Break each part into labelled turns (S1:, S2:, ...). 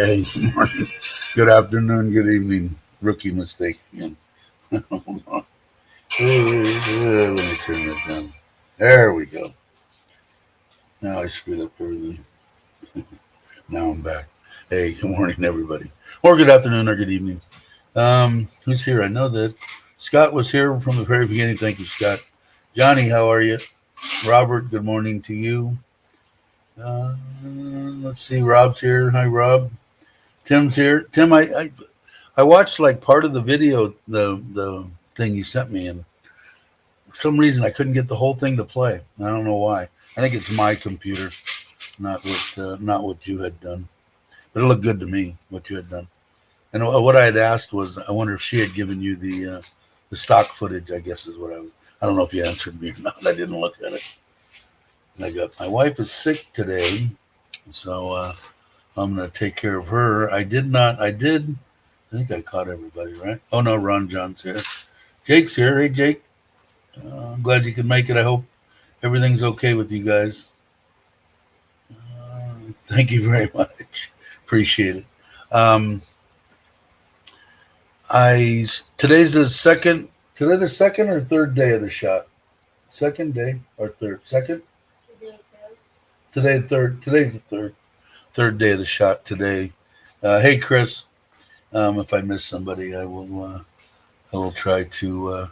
S1: Hey, good morning, good afternoon, good evening. Rookie mistake again. Hold on. Let me turn that down. There we go. Now I screwed up everything. Now I'm back. Hey, good morning, everybody. Or good afternoon or good evening. Who's here? I know that Scott was here from the very beginning. Thank you, Scott. Johnny, how are you? Robert, good morning to you. Uh, let's see. Rob's here. Hi, Rob. Tim's here. Tim, I watched like part of the video, the thing you sent me, and for some reason I couldn't get the whole thing to play. I don't know why. I think it's my computer, not what you had done. But it looked good to me what you had done. And what I had asked was, I wonder if she had given you the stock footage. I guess is what I was. I don't know if you answered me or not. I didn't look at it. I got my wife is sick today, so I'm gonna take care of her. I did not. I did. I think I caught everybody, right? Oh no, Ron John's here. Jake's here. Hey, Jake. I'm glad you can make it. I hope everything's okay with you guys. Thank you very much. Appreciate it. Um, I today's the second. Today the second or third day of the shot. Second day or third? Second. Today third. Today's the third day of the shot today. Hey, Chris. If I miss somebody, I will try to.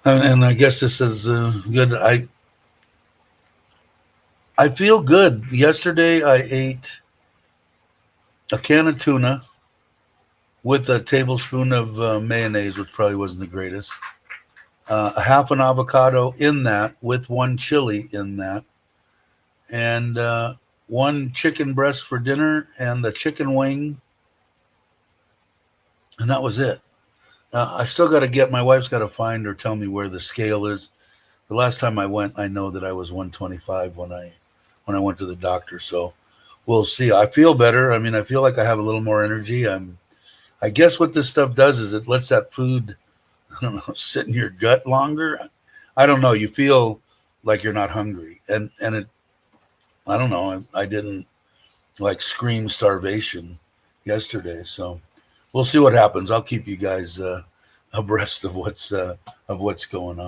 S1: And I guess this is good. I feel good. Yesterday I ate a can of tuna with a tablespoon of mayonnaise, which probably wasn't the greatest. A half an avocado in that with one chili in that, and one chicken breast for dinner and a chicken wing, and that was it. I still got to get my wife's got to find or tell me where the scale is. The last time I went, I know that I was 125 when I went to the doctor. So we'll see. I feel better. I mean, I feel like I have a little more energy. I guess what this stuff does is it lets that food, I don't know, sit in your gut longer. I don't know. You feel like you're not hungry, and it. I don't know. I didn't like scream starvation yesterday, so we'll see what happens. I'll keep you guys abreast of what's going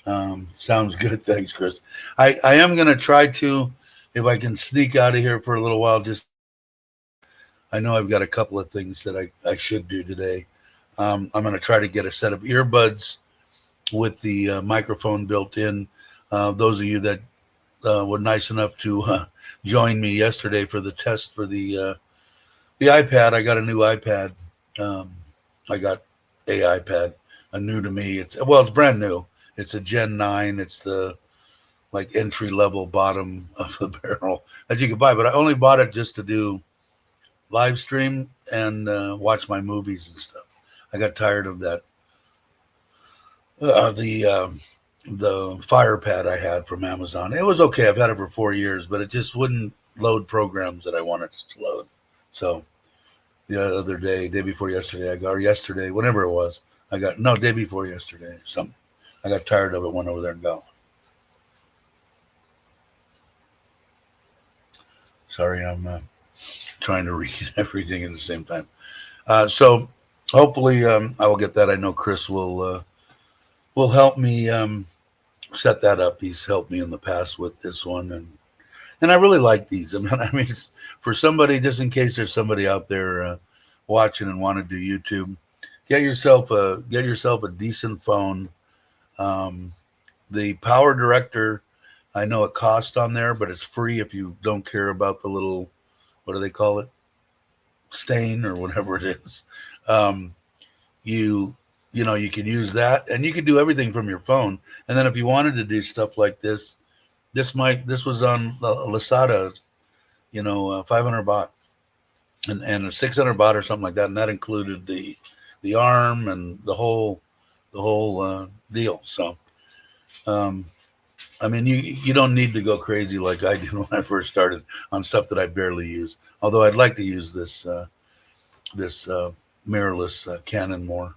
S1: on. Sounds good. Thanks, Chris. I am going to try to, if I can sneak out of here for a little while, just I know I've got a couple of things that I should do today. I'm going to try to get a set of earbuds with the microphone built in. Those of you that were nice enough to join me yesterday for the test for the iPad. I got a new iPad. I got a iPad, a new to me. It's brand new. It's a Gen 9. It's the like entry level bottom of the barrel that you could buy, but I only bought it just to do live stream and watch my movies and stuff. I got tired of that. The Fire Pad I had from Amazon. It was okay. I've had it for 4 years, but it just wouldn't load programs that I wanted to load. So the other day before yesterday, yesterday, whenever it was, day before yesterday, something. I got tired of it, went over there and got one. Sorry, I'm trying to read everything at the same time. So hopefully I will get that. I know Chris will help me set that up. He's helped me in the past with this one, and I really like these. I mean, for somebody, just in case there's somebody out there watching and want to do YouTube, get yourself a decent phone. The Power Director, I know it costs on there, but it's free if you don't care about the little, what do they call it, stain or whatever it is. You can use that, and you can do everything from your phone. And then if you wanted to do stuff like this was on Lasada, 500 baht and 600 baht or something like that, and that included the arm and the whole deal. So, I mean, you don't need to go crazy like I did when I first started on stuff that I barely use. Although I'd like to use this mirrorless Canon more,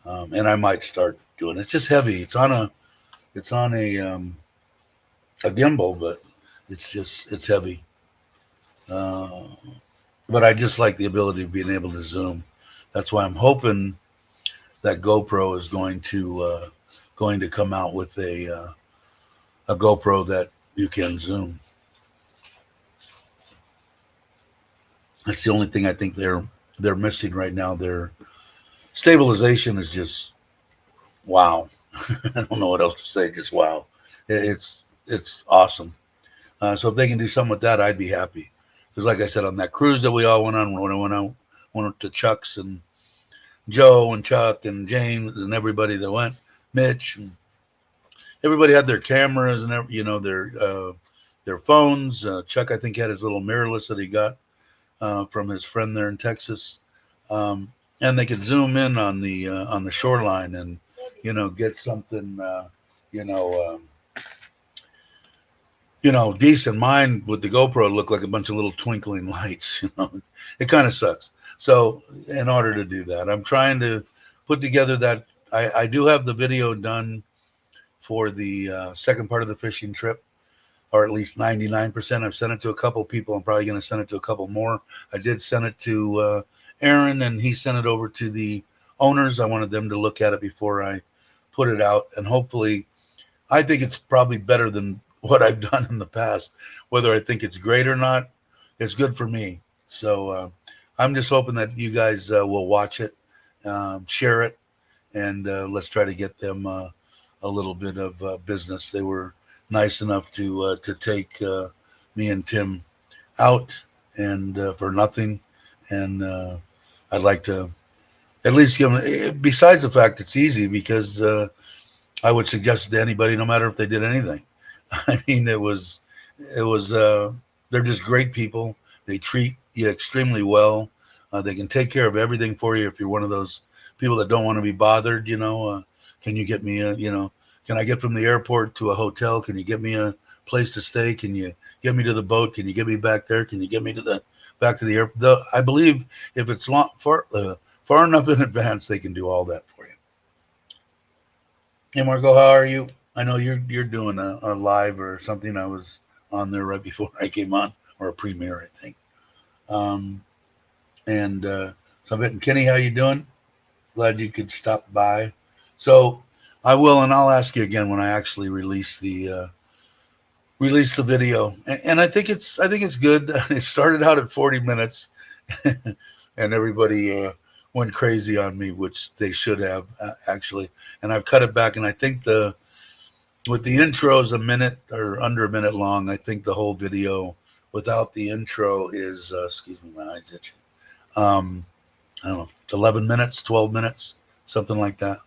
S1: and I might start doing it. It's just heavy. It's on a gimbal, but it's heavy. but I just like the ability of being able to zoom. That's why I'm hoping that GoPro is going to come out with a GoPro that you can zoom. That's the only thing I think they're missing right now. Their stabilization is just wow. I don't know what else to say. Just wow. It's awesome. So if they can do something with that, I'd be happy. Because like I said, on that cruise that we all went on, when I went to Chuck's and Joe and Chuck and James and everybody that went, Mitch, and everybody had their cameras and their phones. Chuck, I think, had his little mirrorless that he got from his friend there in Texas, and they could zoom in on the shoreline and get something you know. Decent. Mine with the GoPro looked like a bunch of little twinkling lights. It kind of sucks. So in order to do that, I'm trying to put together that. I do have the video done for the second part of the fishing trip, or at least 99%. I've sent it to a couple of people. I'm probably going to send it to a couple more. I did send it to Aaron, and he sent it over to the owners. I wanted them to look at it before I put it out, and hopefully, I think it's probably better than what I've done in the past. Whether I think it's great or not, it's good for me. So I'm just hoping that you guys will watch it, share it, and let's try to get them a little bit of business. They were nice enough to take me and Tim out and for nothing, and I'd like to at least give them. Besides the fact it's easy, because I would suggest it to anybody, no matter if they did anything. I mean, it was they're just great people. They treat you extremely well. They can take care of everything for you. If you're one of those people that don't want to be bothered, can you get me can I get from the airport to a hotel? Can you get me a place to stay? Can you get me to the boat? Can you get me back there? Can you get me back to the airport? I believe if it's far enough in advance, they can do all that for you. Hey, Marco, how are you? I know you're doing a live or something. I was on there right before I came on, or a premiere, I think. And Kenny, how you doing? Glad you could stop by. So I will, and I'll ask you again when I actually release the video. And I think it's good. It started out at 40 minutes, and everybody went crazy on me, which they should have actually. And I've cut it back, and I think with the intros a minute or under a minute long. I think the whole video without the intro is excuse me, my eyes itching. I don't know, 11 minutes, 12 minutes, something like that.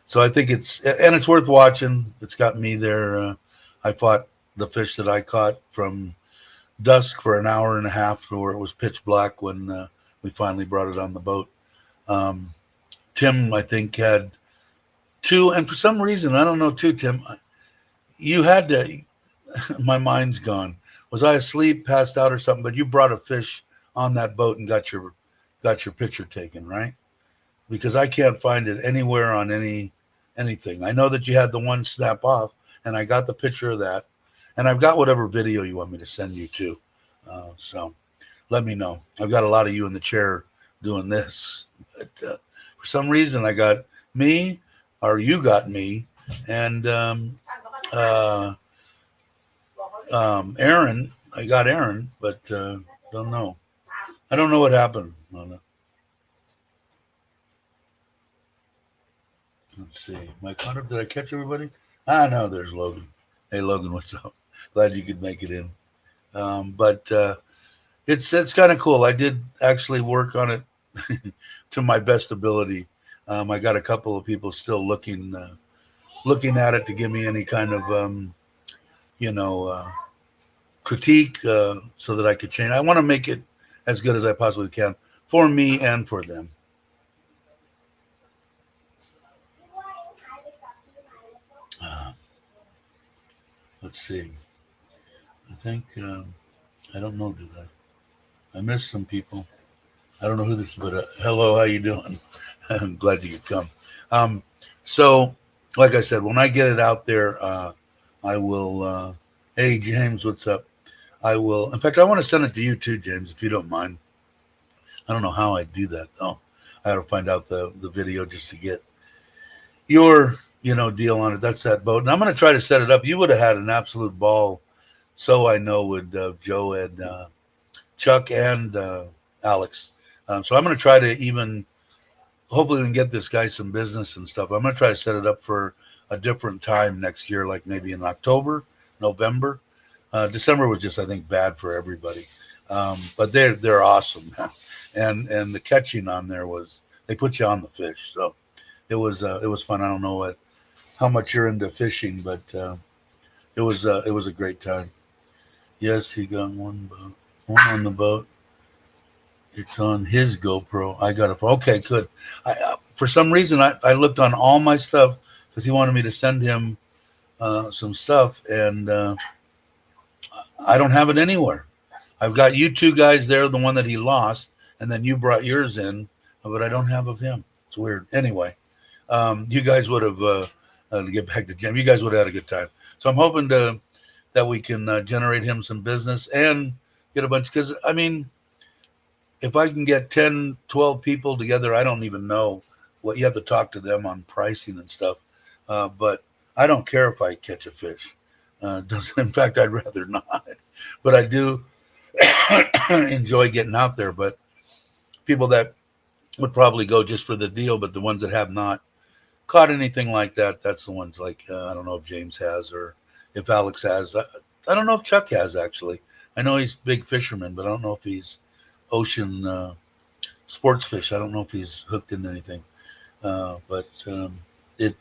S1: So I think it's worth watching. It's got me there. I fought the fish that I caught from dusk for an hour and a half, where it was pitch black when we finally brought it on the boat. Tim, I think, had two, and for some reason, I don't know, Tim, you had to, my mind's gone. Was I asleep, passed out or something? But you brought a fish on that boat and got your picture taken, right? Because I can't find it anywhere on anything. I know that you had the one snap off, and I got the picture of that, and I've got whatever video you want me to send you to. So let me know. I've got a lot of you in the chair doing this, but for some reason I got me, or you got me, and Aaron. I got Aaron, but don't know. I don't know what happened. Let's see. Am I caught up? Did I catch everybody? No, there's Logan. Hey, Logan, what's up? Glad you could make it in. But it's kind of cool. I did actually work on it to my best ability. I got a couple of people still looking at it to give me any kind of critique so that I could change. I want to make it as good as I possibly can for me and for them. Let's see. I think I don't know. Did I missed some people? I don't know who this is, but hello, how you doing? I'm glad you could come. So, like I said, when I get it out there, I will. Hey, James, what's up? I will. In fact, I want to send it to you too, James, if you don't mind. I don't know how I do that though. I got to find out the video just to get your deal on it. That's that boat, and I'm going to try to set it up. You would have had an absolute ball. So I know with Joe and Chuck and Alex. So I'm going to try to even hopefully we can get this guy some business and stuff. I'm going to try to set it up for a different time next year, like maybe in October, November. December was just, I think, bad for everybody. But they're awesome, and the catching on there was, they put you on the fish, so it was fun. I don't know how much you're into fishing, but it was a great time. Yes, he got one on the boat. It's on his GoPro. I got it. Okay, good. For some reason, I looked on all my stuff because he wanted me to send him some stuff, and I don't have it anywhere. I've got you two guys there, the one that he lost, and then you brought yours in, but I don't have of him. It's weird. Anyway, you guys would have, to get back to Jim, you guys would have had a good time. So I'm hoping that we can generate him some business and get a bunch, because, I mean, if I can get 10, 12 people together, I don't even know what you have to talk to them on pricing and stuff. But I don't care if I catch a fish. In fact, I'd rather not. But I do enjoy getting out there. But people that would probably go just for the deal, but the ones that have not caught anything like that, that's the ones like, I don't know if James has or if Alex has. I don't know if Chuck has, actually. I know he's a big fisherman, but I don't know if he's ocean sports fish. I don't know if he's hooked into anything. But it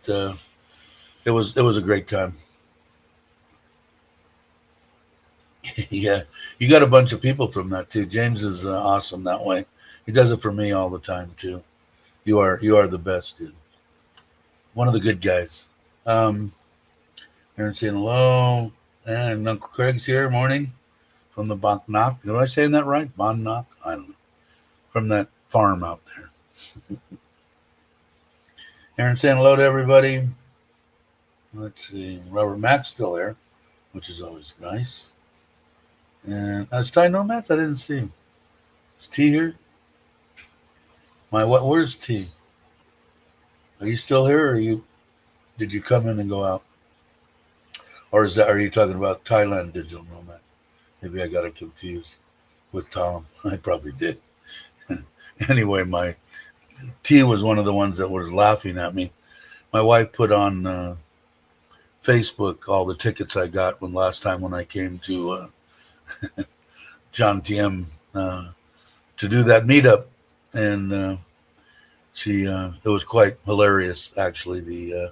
S1: was a great time. Yeah, you got a bunch of people from that too. James is awesome that way. He does it for me all the time too. You are the best, dude. One of the good guys. Aaron saying hello, and Uncle Craig's here. Morning from the Boknock. Am I saying that right? Boknock? I don't know. From that farm out there. Aaron saying hello to everybody. Let's see. Robert Mack's still there, which is always nice. And is Ty Nomads? I didn't see him. Is T here? Where's T? Are you still here, or did you come in and go out? Or are you talking about Thailand Digital Nomad? Maybe I got it confused with Tom. I probably did. Anyway, my T was one of the ones that was laughing at me. My wife put on Facebook all the tickets I got last time when I came to John TM to do that meetup, and it was quite hilarious, actually, the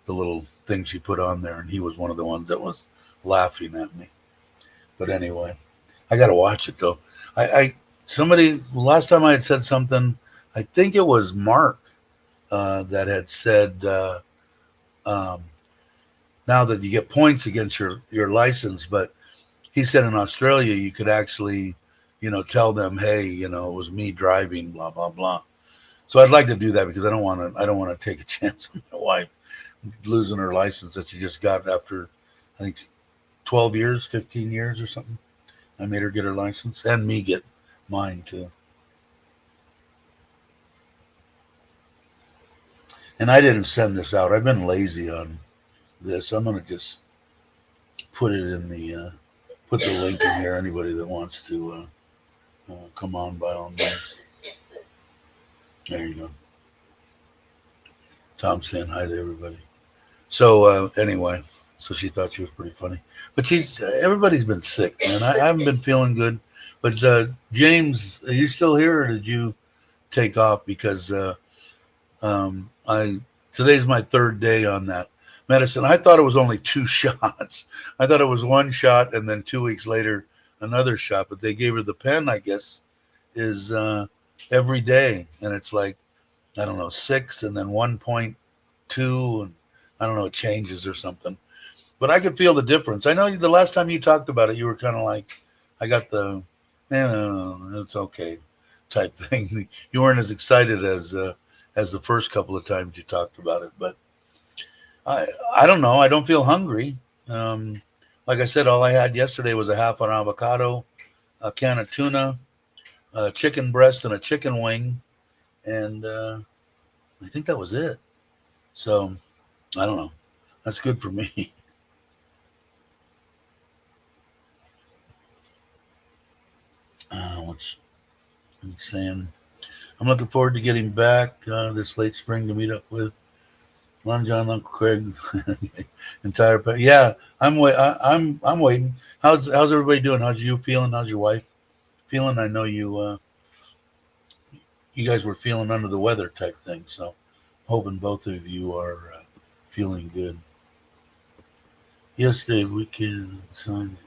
S1: little thing she put on there, and he was one of the ones that was laughing at me. But anyway, I got to watch it though. Somebody last time I had said something, I think it was Mark that had said, now that you get points against your license, but he said in Australia you could actually, tell them, hey, it was me driving, blah blah blah. So I'd like to do that because I don't want to take a chance on my wife losing her license that she just got after, I think, 12 years, 15 years or something. I made her get her license and me get mine too. And I didn't send this out. I've been lazy on this. I'm going to just put it in put the link in here. Anybody that wants to come on, by all means. There you go. Tom saying hi to everybody. So anyway, so she thought she was pretty funny. But everybody's been sick, man. I haven't been feeling good. But James, are you still here, or did you take off? Because today's my third day on that medicine. I thought it was only 2 shots. I thought it was 1 shot and then 2 weeks later another shot. But they gave her the pen, I guess, is every day, and it's like, I don't know, 6 and then 1.2, and I don't know, it changes or something. But I could feel the difference. I know the last time you talked about it, you were kind of like, I got the, it's okay type thing. You weren't as excited as the first couple of times you talked about it. But I don't know. I don't feel hungry. Like I said, all I had yesterday was a half an avocado, a can of tuna, a chicken breast and a chicken wing, and I think that was it. So I don't know. That's good for me. What's I'm saying? I'm looking forward to getting back this late spring to meet up with Ron, John, Uncle Craig, entire. Yeah, I'm waiting. How's everybody doing? How's you feeling? How's your wife feeling? I know you guys were feeling under the weather type thing, so hoping both of you are feeling good. Yesterday we can sign.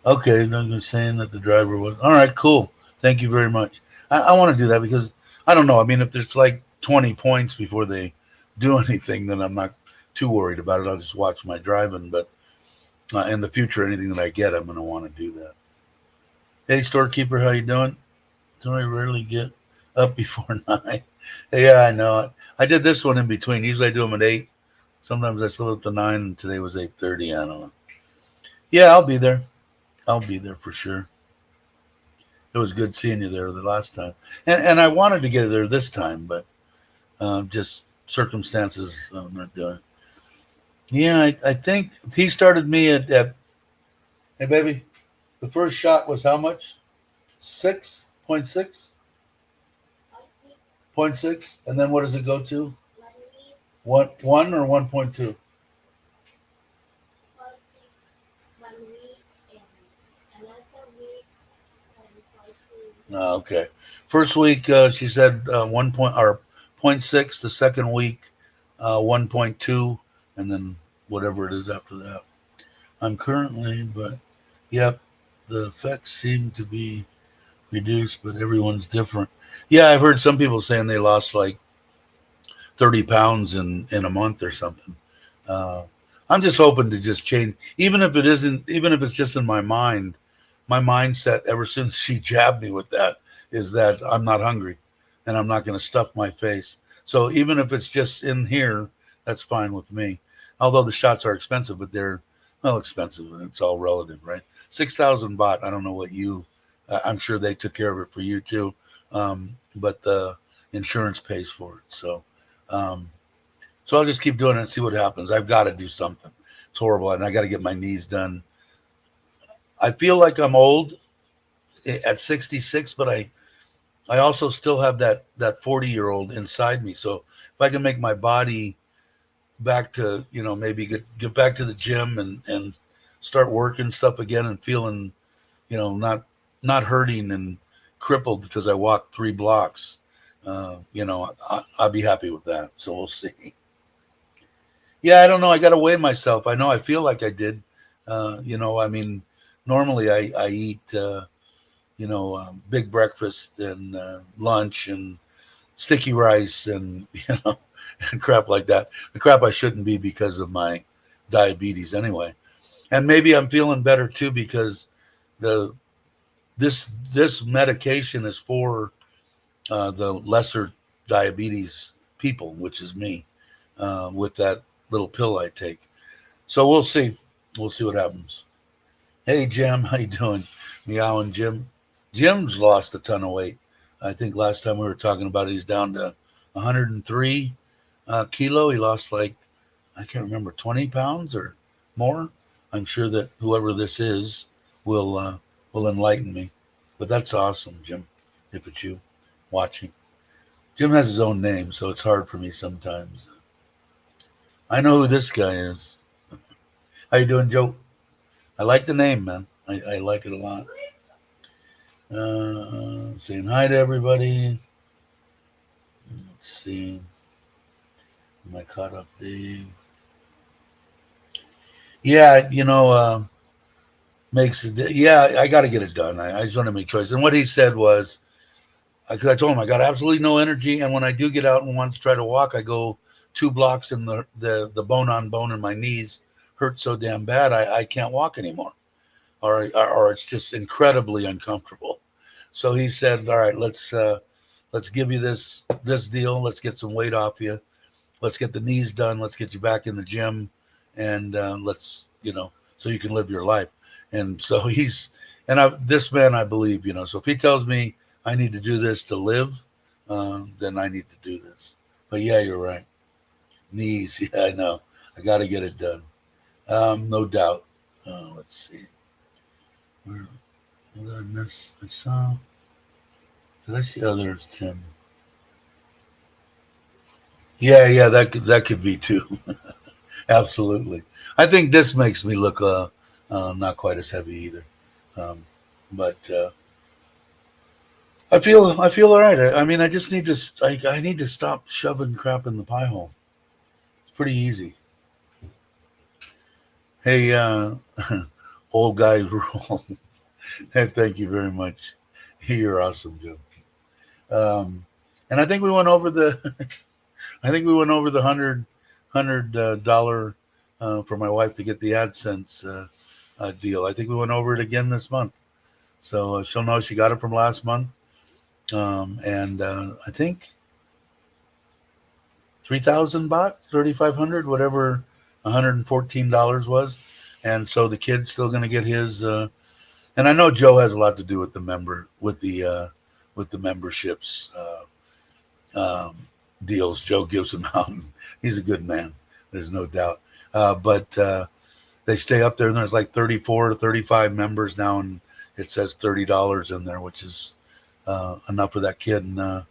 S1: Okay, I'm saying that the driver was all right. Cool. Thank you very much. I want to do that because I don't know. I mean, if there's like 20 points before they do anything, then I'm not too worried about it. I'll just watch my driving. But in the future, anything that I get, I'm going to want to do that. Hey, storekeeper, how you doing? Don't I rarely get up before 9? Yeah, I know. I did this one in between. Usually I do them at 8. Sometimes I slip up to 9, and today was 8:30. I don't know. Yeah, I'll be there. I'll be there for sure. It was good seeing you there the last time, and I wanted to get there this time, but just circumstances I'm not doing. Yeah, I think he started me at hey baby, the first shot was how much? 6.6. 0.6, and then what does it go to? 1 or 1.2? Okay. First week, she said 1 point or 0.6. The second week, 1.2, and then whatever it is after that. I'm currently, but yep, the effects seem to be reduced, but everyone's different. Yeah, I've heard some people saying they lost like 30 pounds in a month or something. I'm just hoping to just change, even if it isn't, even if it's just in my mind. My mindset ever since she jabbed me with that is that I'm not hungry and I'm not going to stuff my face. So even if it's just in here, that's fine with me. Although the shots are expensive, but they're well expensive, and it's all relative, right? 6,000 baht. I don't know what you. I'm sure they took care of it for you too, but the insurance pays for it. So I'll just keep doing it and see what happens. I've got to do something. It's horrible, and I got to get my knees done. I feel like I'm old at 66, but I also still have that 40-year-old inside me. So if I can make my body back to, maybe get back to the gym and start working stuff again and feeling, not hurting and crippled because I walked 3 blocks, I'll be happy with that. So we'll see. Yeah, I don't know. I got to weigh myself. I know I feel like I did. I mean, normally I eat, big breakfast and lunch and sticky rice and, and crap like that. The crap I shouldn't be because of my diabetes anyway. And maybe I'm feeling better too because this medication is for the lesser diabetes people, which is me, with that little pill I take. So we'll see. We'll see what happens. Hey, Jim, how you doing? Meow and Jim. Jim's lost a ton of weight. I think last time we were talking about it, he's down to 103 kilo. He lost I can't remember, 20 pounds or more. I'm sure that whoever this is will enlighten me. But that's awesome, Jim, if it's you watching. Jim has his own name, so it's hard for me sometimes. I know who this guy is. How you doing, Joe? I like the name, man. I like it a lot. Saying hi to everybody. Let's see. Am I caught up, Dave? Yeah, makes it. Yeah, I got to get it done. I just want to make choice. And what he said was, because I told him I got absolutely no energy, and when I do get out and want to try to walk, I go 2 blocks, and the bone on bone in my knees hurt so damn bad I can't walk anymore, or it's just incredibly uncomfortable. So he said, all right, let's give you this deal. Let's get some weight off you. Let's get the knees done. Let's get you back in the gym, and let's so you can live your life. And so this man, I believe, so if he tells me I need to do this to live, then I need to do this. But yeah, you're right. Knees, yeah, I know. I got to get it done. No doubt. Let's see. Where, what did I miss? I saw. Did I see? Oh, there's Tim. Yeah, yeah, that could be too. Absolutely. I think this makes me look not quite as heavy either. Um, but I feel all right. I mean, I just need to I need to stop shoving crap in the pie hole. It's pretty easy. Hey, old guy rule. Hey, thank you very much. You're awesome, Joe. And I think we went over the I think we went over the $100 for my wife to get the AdSense deal. I think we went over it again this month, so she'll know she got it from last month. And I think 3,000 baht, 3,500, whatever, $114 was, and so the kid's still going to get his. And I know Joe has a lot to do with with the memberships. Deals. Joe gives them out. And he's a good man. There's no doubt. But they stay up there, and there's like 34 to 35 members now, and it says $30 in there, which is enough for that kid. And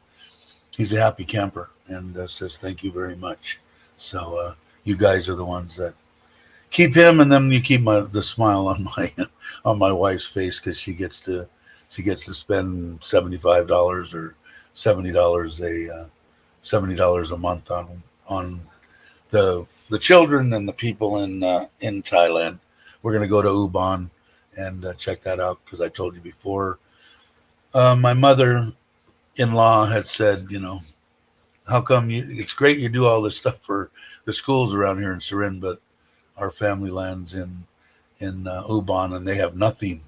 S1: he's a happy camper and says thank you very much. So you guys are the ones that keep him, and then you keep the smile on my wife's face because she gets to spend $75 or $70 a month on the children and the people in Thailand. We're gonna go to Ubon and check that out because I told you before. My mother-in-law had said, how come it's great you do all this stuff for the schools around here in Surin, but our family lands in Ubon and they have nothing.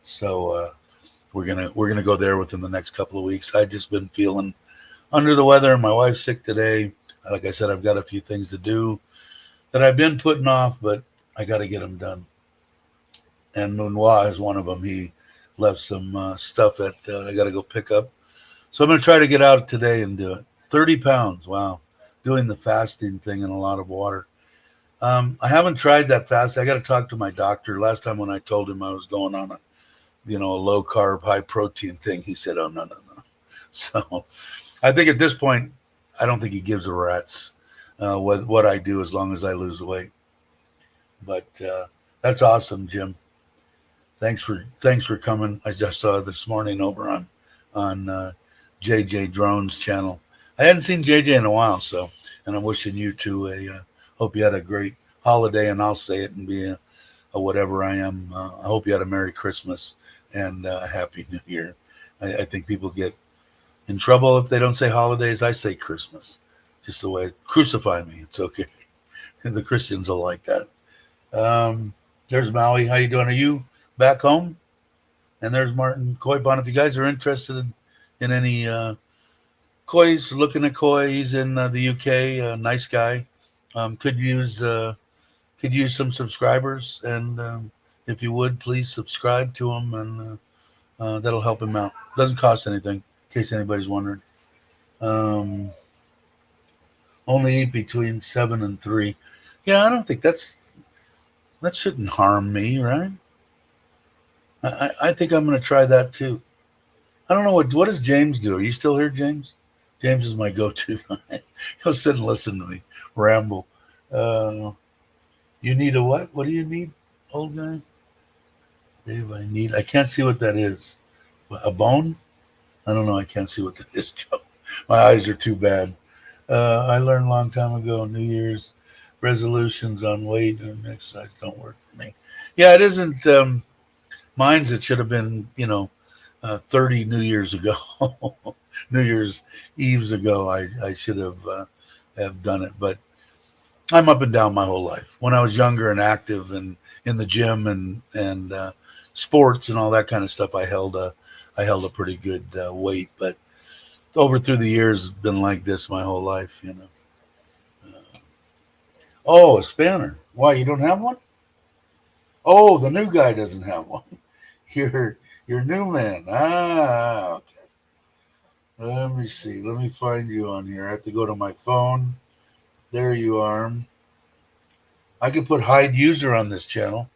S1: So we're gonna go there within the next couple of weeks. I've just been feeling under the weather. My wife's sick today. Like I said, I've got a few things to do that I've been putting off, but I got to get them done. And Munwa is one of them. He left some stuff I got to go pick up. So I'm going to try to get out today and do it. 30 pounds. Wow. Doing the fasting thing and a lot of water. I haven't tried that fast. I got to talk to my doctor. Last time when I told him I was going on a low carb, high protein thing, he said, oh, no. So I think at this point, I don't think he gives a rat's what I do as long as I lose weight. But that's awesome, Jim. Thanks for coming. I just saw this morning over on JJ Drone's channel. I hadn't seen JJ in a while, and I'm wishing you two hope you had a great holiday, and I'll say it and be a whatever I am. I hope you had a Merry Christmas and a Happy New Year. I think people get in trouble if they don't say holidays. I say Christmas, just the way. Crucify me, it's okay. And the Christians will like that. There's Maui. How you doing? Are you back home? And there's Martin Koibon. If you guys are interested in any koi's, looking at koi, he's in the UK. Nice guy. Could use some subscribers, and if you would, please subscribe to him, and that'll help him out. Doesn't cost anything, in case anybody's wondering. Only eat between 7 and 3. Yeah, I don't think that shouldn't harm me, right? I think I'm going to try that too. I don't know what does James do? Are you still here, James? James is my go-to. He'll sit and listen to me ramble. You need a what? What do you need, old guy? Dave, I can't see what that is. A bone? I don't know. I can't see what that is, Joe. My eyes are too bad. I learned a long time ago, New Year's resolutions on weight and exercise don't work for me. Yeah, it isn't. Mine's it should have been, 30 New Year's ago, New Year's Eves ago. I should have done it, but I'm up and down my whole life. When I was younger and active and in the gym and sports and all that kind of stuff, I held a pretty good weight, but through the years, been like this my whole life, Oh, a spanner. Why, you don't have one? Oh, the new guy doesn't have one. Your new man. Ah, okay. Let me see. Let me find you on here. I have to go to my phone. There you are. I could put hide user on this channel.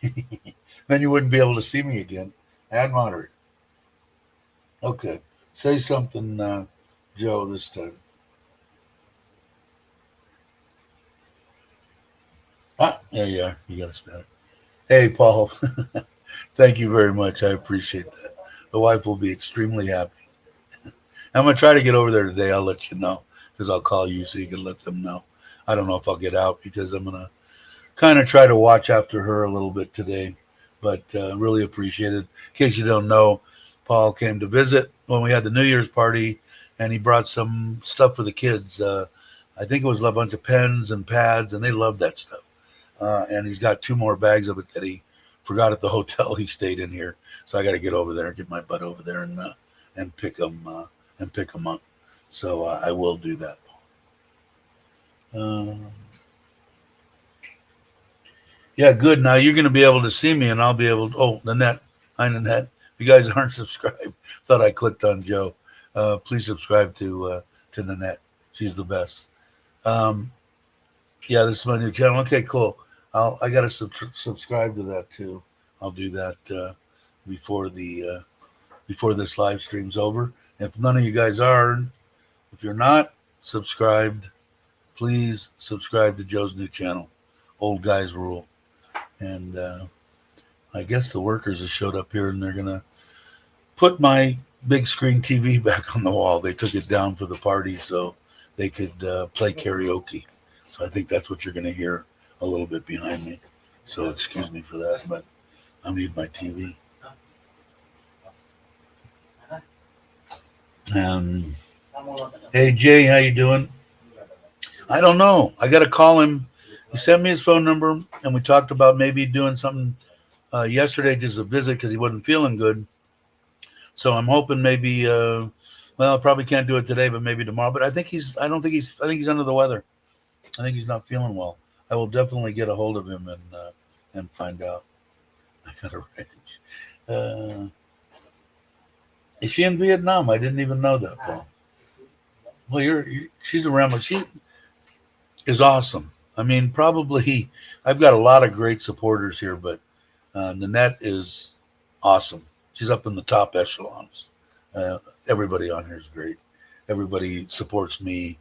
S1: Then you wouldn't be able to see me again. Add moderator. Okay. Say something, Joe, this time. Ah, there you are. You got a spell. Hey, Paul. Thank you very much. I appreciate that. The wife will be extremely happy. I'm going to try to get over there today. I'll let you know because I'll call you so you can let them know. I don't know if I'll get out because I'm going to kind of try to watch after her a little bit today, but really appreciate it. In case you don't know, Paul came to visit when we had the New Year's party, and he brought some stuff for the kids. I think it was a bunch of pens and pads, and they love that stuff. And he's got 2 more bags of it that he forgot at the hotel he stayed in here. So I got to get over there, get my butt over there, and pick them up. So I will do that. Yeah, good. Now you're going to be able to see me, and I'll be able to. Oh, Nanette. Hi, Nanette. If you guys aren't subscribed, thought I clicked on Joe. Please subscribe to Nanette. She's the best. Yeah, this is my new channel. Okay, cool. I got to subscribe to that too. I'll do that before this live stream's over. If none of you guys are, if you're not subscribed, please subscribe to Joe's new channel, Old Guys Rule. And I guess the workers have showed up here, and they're going to put my big screen TV back on the wall. They took it down for the party so they could play karaoke. So I think that's what you're going to hear a little bit behind me. So excuse me for that, but I need my TV. Hey, Jay, how you doing? I don't know. I got to call him. He sent me his phone number, and we talked about maybe doing something yesterday, just a visit because he wasn't feeling good. So I'm hoping maybe, well, I probably can't do it today, but maybe tomorrow. But I think he's under the weather. I think he's not feeling well. I will definitely get a hold of him and find out. I got to arrange. Is she in Vietnam? I didn't even know that, Paul. Well, she's around, but she is awesome. I mean, probably I've got a lot of great supporters here, but Nanette is awesome. She's up in the top echelons. Everybody on here is great. Everybody supports me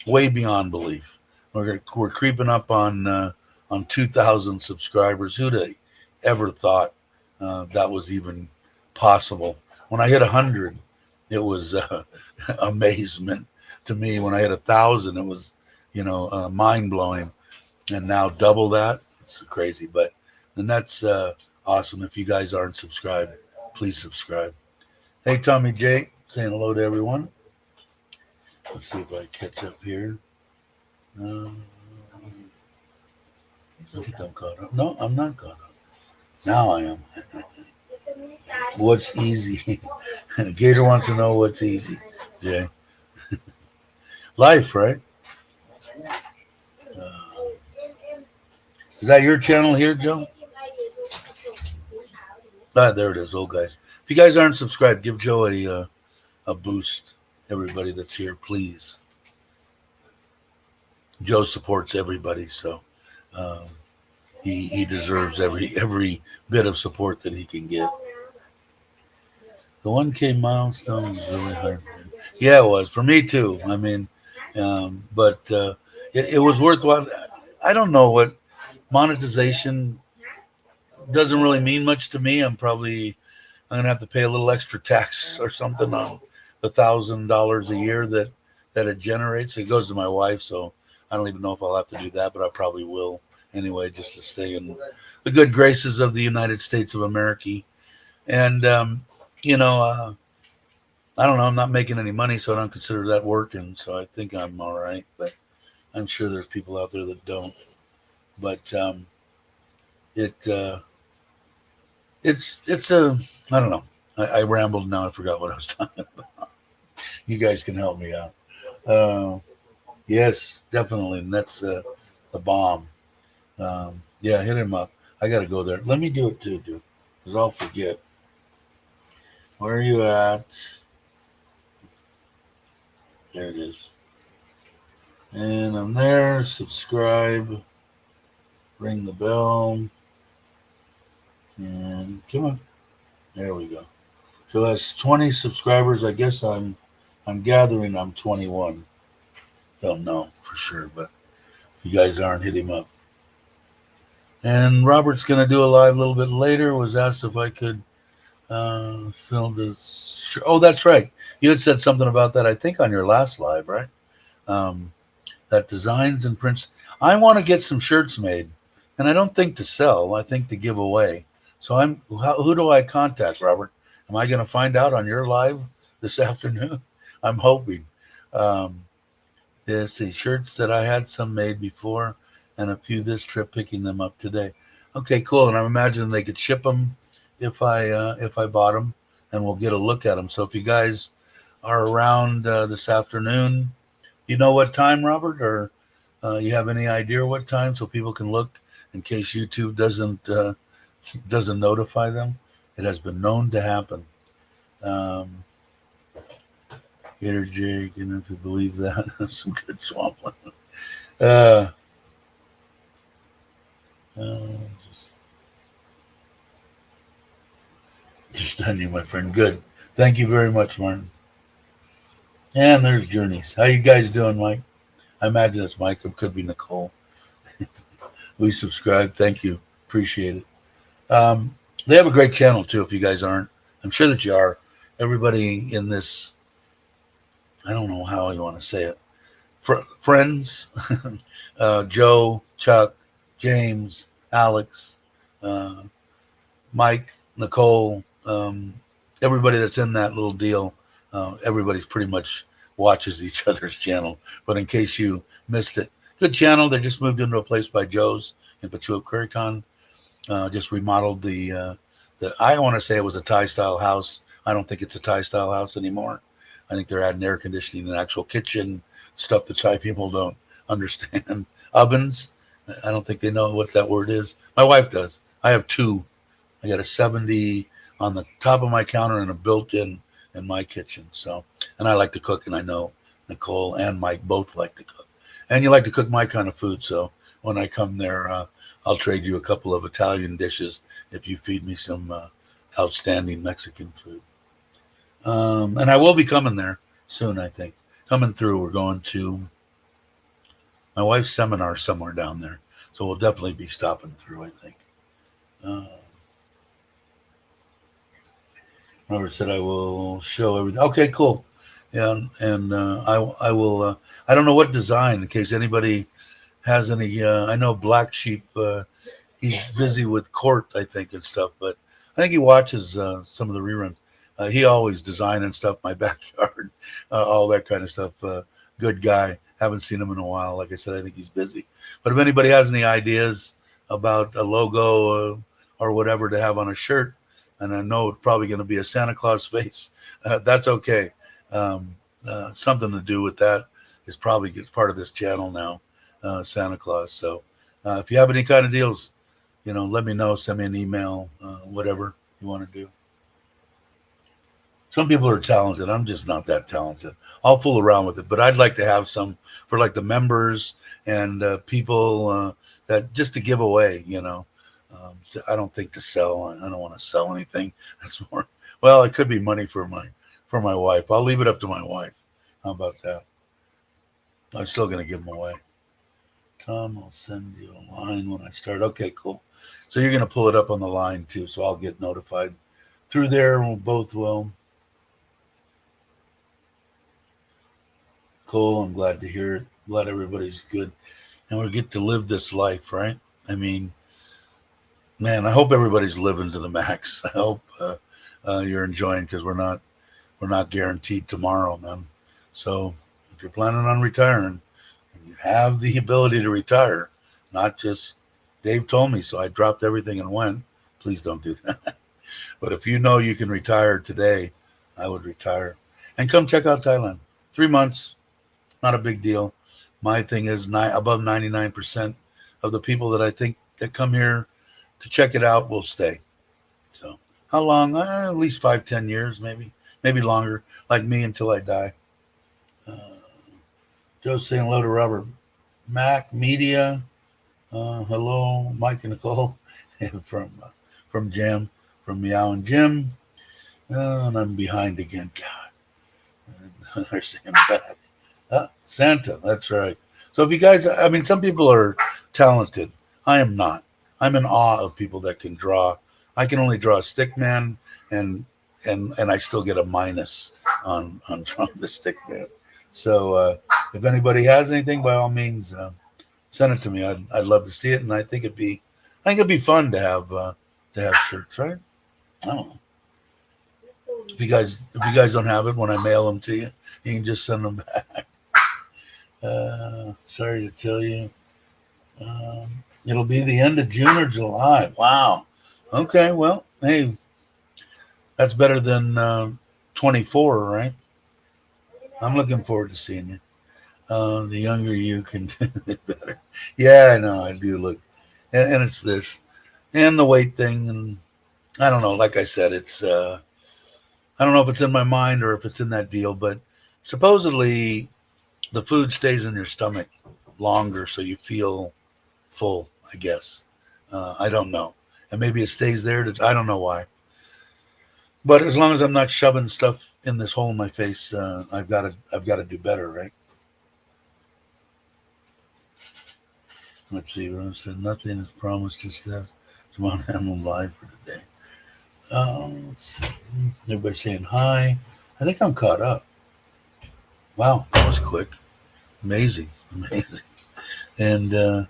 S1: way beyond belief. We're creeping up on 2,000 subscribers. Who'd ever thought that was even possible? When I hit 100, it was amazement to me. When I hit 1,000, it was mind blowing. And now double that, it's crazy. But and that's awesome. If you guys aren't subscribed, please subscribe. Hey, Tommy J, saying hello to everyone. Let's see if I catch up here. I think I'm caught up. No, I'm not caught up. Now I am. What's easy? Gator wants to know what's easy, Jay. Life, right? Is that your channel here, Joe? There it is, old guys. If you guys aren't subscribed, give Joe a boost. Everybody that's here, please. Joe supports everybody, so he deserves every bit of support that he can get. The 1K milestone is really hard. Yeah, it was for me too. I mean, but it was worthwhile. I don't know what monetization doesn't really mean much to me. I'm gonna have to pay a little extra tax or something on the $1,000 a year that it generates. It goes to my wife, so I don't even know if I'll have to do that, but I probably will anyway, just to stay in the good graces of the United States of America. And I don't know. I'm not making any money, so I don't consider that working. So I think I'm all right, but I'm sure there's people out there that don't. But it's I don't know. I rambled now. I forgot what I was talking about. You guys can help me out. Yes, definitely. And that's the bomb. Yeah, hit him up. I got to go there. Let me do it too, dude, because I'll forget. Where are you at? There it is. And I'm there. Subscribe. Ring the bell. And come on. There we go. So that's 20 subscribers. I guess I'm gathering I'm 21. Don't know for sure, but if you guys aren't, hit him up. And Robert's going to do a live a little bit later. Was asked if I could film this. Oh, that's right. You had said something about that, I think, on your last live, right? That designs and prints. I want to get some shirts made, and I don't think to sell. I think to give away. So who do I contact, Robert? Am I going to find out on your live this afternoon? I'm hoping. There's the shirts that I had some made before, and a few this trip, picking them up today. Okay, cool. And I'm imagining they could ship them if I bought them, and we'll get a look at them. So if you guys are around this afternoon, you know what time, Robert, or you have any idea what time, so people can look in case YouTube doesn't notify them. It has been known to happen. Gator Jake, you know, if you believe that. That's some good swampland. Just done you, my friend. Good. Thank you very much, Martin. And there's Journeys. How you guys doing, Mike? I imagine it's Mike. It could be Nicole. We subscribe. Thank you. Appreciate it. They have a great channel, too, if you guys aren't. I'm sure that you are. Everybody in this, I don't know how you want to say it. Friends, Joe, Chuck, James, Alex, Mike, Nicole, everybody that's in that little deal, everybody's pretty much watches each other's channel. But in case you missed it, good channel. They just moved into a place by Joe's in Pachuca, Curricon. Just remodeled the I want to say it was a Thai style house. I don't think it's a Thai style house anymore. I think they're adding air conditioning, an actual kitchen, stuff that Thai people don't understand. Ovens. I don't think they know what that word is. My wife does. I have two. I got a 70 on the top of my counter and a built-in in my kitchen. So, and I like to cook, and I know Nicole and Mike both like to cook. And you like to cook my kind of food, so when I come there, I'll trade you a couple of Italian dishes if you feed me some outstanding Mexican food. And I will be coming there soon, I think. Coming through, we're going to my wife's seminar somewhere down there. So we'll definitely be stopping through, I think. Robert said I will show everything. Okay, cool. Yeah, and I will. I don't know what design, in case anybody has any. I know Black Sheep. He's busy with court, I think, and stuff. But I think he watches some of the reruns. He always designing stuff, my backyard, all that kind of stuff. Good guy. Haven't seen him in a while. Like I said, I think he's busy. But if anybody has any ideas about a logo or whatever to have on a shirt, and I know it's probably going to be a Santa Claus face, that's okay. Something to do with that is probably gets part of this channel now, Santa Claus. So if you have any kind of deals, let me know. Send me an email, whatever you want to do. Some people are talented. I'm just not that talented. I'll fool around with it, but I'd like to have some for like the members and people that just to give away, I don't think to sell. I don't want to sell anything. That's more, well, it could be money for my wife. I'll leave it up to my wife. How about that? I'm still going to give them away. Tom, I'll send you a line when I start. Okay, cool. So you're going to pull it up on the line too, so I'll get notified through there. We'll both will. Cool. I'm glad to hear it. Glad everybody's good. And we get to live this life, right? I mean, man, I hope everybody's living to the max. I hope you're enjoying, because we're not guaranteed tomorrow, man. So if you're planning on retiring and you have the ability to retire, not just Dave told me, so I dropped everything and went, please don't do that. But if you know you can retire today, I would retire. And come check out Thailand. 3 months. Not a big deal. My thing is above 99% of the people that I think that come here to check it out will stay. So how long? At least 5-10 years, maybe longer, like me, until I die. Joe's saying hello to Robert Mac Media. Hello, Mike and Nicole from Jam, from Meow and Jim. And I'm behind again. God, they're saying back. Santa, that's right. So if you guys, I mean, some people are talented. I am not. I'm in awe of people that can draw. I can only draw a stick man, and I still get a minus on drawing the stick man. So if anybody has anything, by all means, send it to me. I'd love to see it, and I think it'd be fun to have shirts, right? I don't know. If you guys don't have it when I mail them to you, you can just send them back. Sorry to tell you, it'll be the end of June or July. Wow. Okay. Well, hey, that's better than 24, right? I'm looking forward to seeing you. The younger you can, the better. Yeah, I know. I do look, and it's this, and the weight thing, and I don't know. Like I said, it's I don't know if it's in my mind or if it's in that deal, but supposedly the food stays in your stomach longer, so you feel full, I guess. I don't know. And maybe it stays there. I don't know why. But as long as I'm not shoving stuff in this hole in my face, I've got to do better, right? Let's see. Rose said nothing is promised. Just death. Tomorrow I'm live for today. Let's see. Everybody saying hi. I think I'm caught up. Wow, that was quick. Amazing. And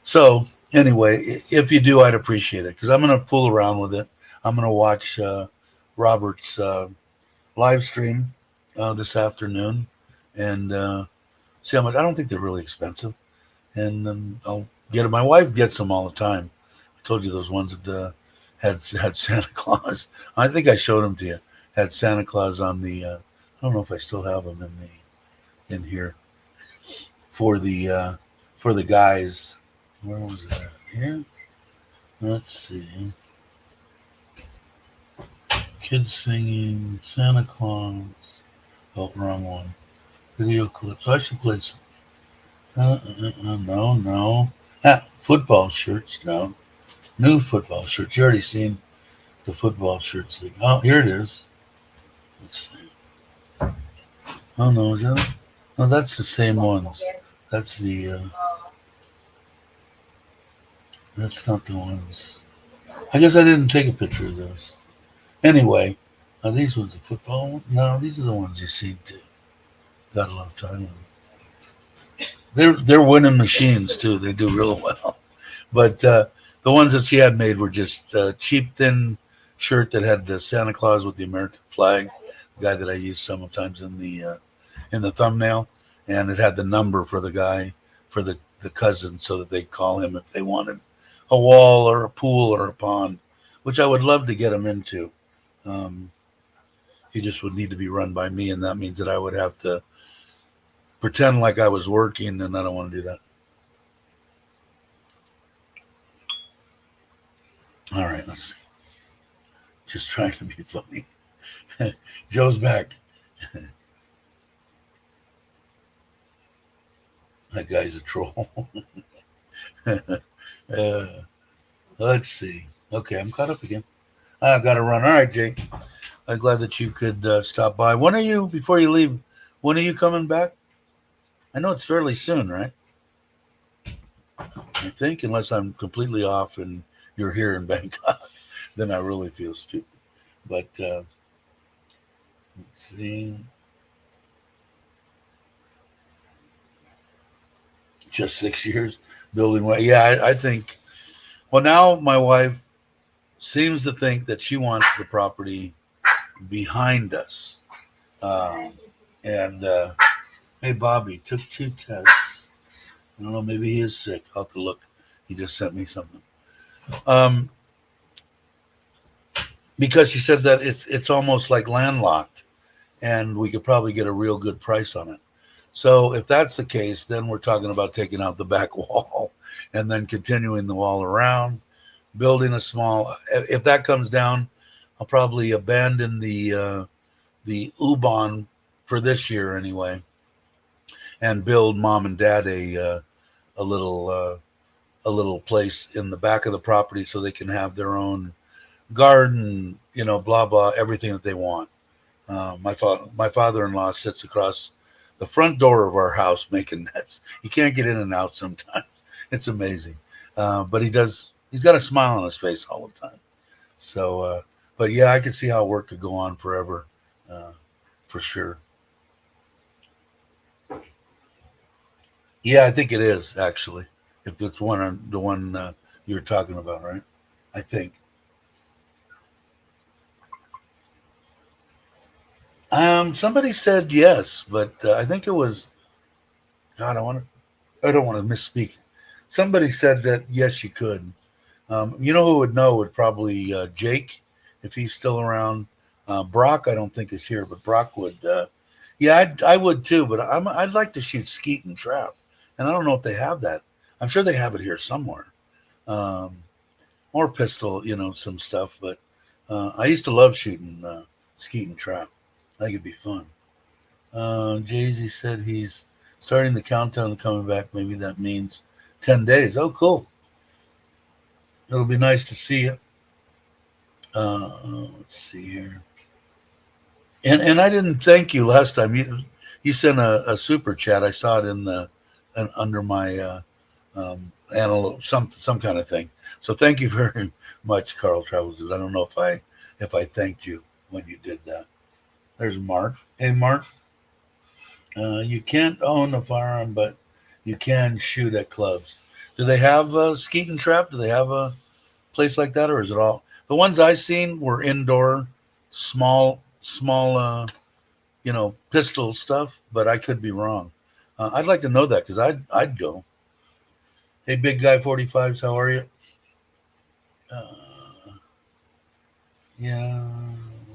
S1: so anyway, if you do, I'd appreciate it because I'm going to fool around with it. I'm going to watch Robert's live stream this afternoon and see how much. I don't think they're really expensive, and I'll get it. My wife gets them all the time. I told you those ones that had Santa Claus. I think I showed them to you. Had Santa Claus on the. I don't know if I still have them in here for the guys. Where was that? Here. Let's see. Kids singing Santa Claus. Oh, wrong one. Video clips. I should play some. No. Football shirts. No. New football shirts. You already seen the football shirts thing. Oh, here it is. Let's see. Oh, no. Is that it? No, that's the same ones. That's the. That's not the ones. I guess I didn't take a picture of those. Anyway, these ones the football one? No, these are the ones you see too. GottoLoveThailand. They're winning machines too. They do real well. But the ones that she had made were just cheap, thin shirt that had the Santa Claus with the American flag, the guy that I use sometimes in the thumbnail, and it had the number for the guy, for the cousin, so that they'd call him if they wanted a wall or a pool or a pond, which I would love to get him into. He just would need to be run by me, and that means that I would have to pretend like I was working, and I don't want to do that. All right, let's see. Just trying to be funny. Joe's back. That guy's a troll. Let's see. Okay, I'm caught up again. I've got to run. All right, Jake. I'm glad that you could stop by. When are you, before you leave, when are you coming back? I know it's fairly soon, right? I think, unless I'm completely off and you're here in Bangkok, then I really feel stupid. But let's see. Just 6 years building. Yeah, I think. Well, now my wife seems to think that she wants the property behind us. Hey, Bobby took 2 tests. I don't know, maybe he is sick. I'll have to look. He just sent me something. Because she said that it's almost like landlocked, and we could probably get a real good price on it. So if that's the case, then we're talking about taking out the back wall and then continuing the wall around, building a small. If that comes down, I'll probably abandon the U-Bahn for this year anyway, and build mom and dad a little a little place in the back of the property so they can have their own garden, blah blah, everything that they want. My father-in-law sits across the front door of our house making nets. He can't get in and out sometimes. It's amazing, but he does. He's got a smile on his face all the time. So, but yeah, I could see how work could go on forever, for sure. Yeah, I think it is actually. If it's the one you're talking about, right? I think. Somebody said yes, but I think it was. God, I don't want to misspeak. Somebody said that yes, you could. Who would know would probably Jake, if he's still around. Brock, I don't think is here, but Brock would. Yeah, I would too, but I'd like to shoot skeet and trap, and I don't know if they have that. I'm sure they have it here somewhere, um, or pistol, some stuff. But I used to love shooting skeet and trap. I think it'd be fun. Jay Z said he's starting the countdown to coming back. Maybe that means 10 days. Oh, cool. It'll be nice to see you. Let's see here. And I didn't thank you last time. You sent a super chat. I saw it under my antelope, some kind of thing. So thank you very much, Carl Travels. I don't know if I thanked you when you did that. There's Mark. Hey, Mark. You can't own a firearm, but you can shoot at clubs. Do they have skeet and trap? Do they have a place like that, or is it all the ones I seen were indoor, small, pistol stuff? But I could be wrong. I'd like to know that because I'd go. Hey, big guy 45s, how are you? Yeah,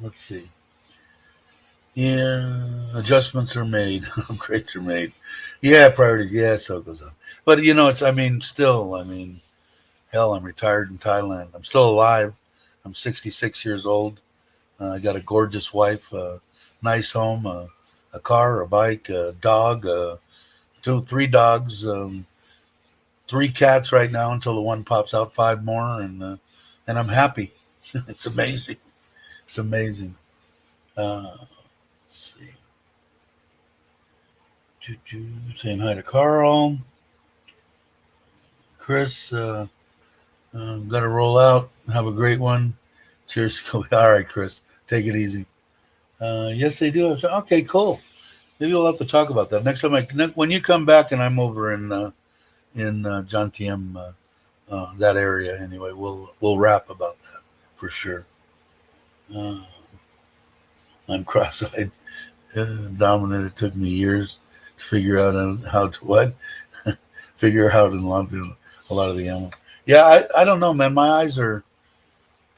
S1: let's see. Yeah, adjustments are made, upgrades are made. Yeah, priorities. Yeah, so it goes on. But it's. Hell, I'm retired in Thailand. I'm still alive. I'm 66 years old. I got a gorgeous wife, a nice home, a car, a bike, a dog, three dogs, three cats right now until the one pops out, five more, and I'm happy. It's amazing. It's amazing. Let's see. Saying hi to Carl. Chris, got to roll out. Have a great one. Cheers. All right, Chris. Take it easy. Yes, they do. Okay, cool. Maybe we'll have to talk about that next time. When you come back and I'm over in John TM, that area anyway, we'll rap about that for sure. I'm cross-eyed. Dominant. It took me years to figure out how to what figure out and love a lot of the animals. Yeah, I don't know, man. My eyes are.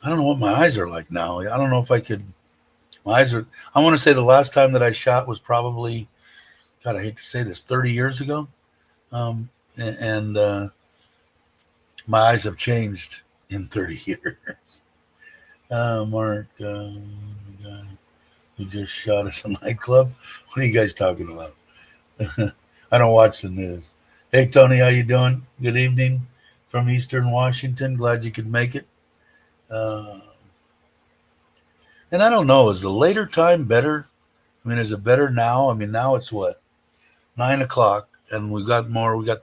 S1: I don't know what my eyes are like now. I don't know if I could. My eyes are. I want to say the last time that I shot was probably. God, I hate to say this. 30 years ago, and my eyes have changed in 30 years. Mark, you just shot at a nightclub. What are you guys talking about? I don't watch the news. Hey, Tony, how you doing? Good evening from Eastern Washington. Glad you could make it. And I don't know, is the later time better? Is it better now? Now it's what? 9 o'clock, and we got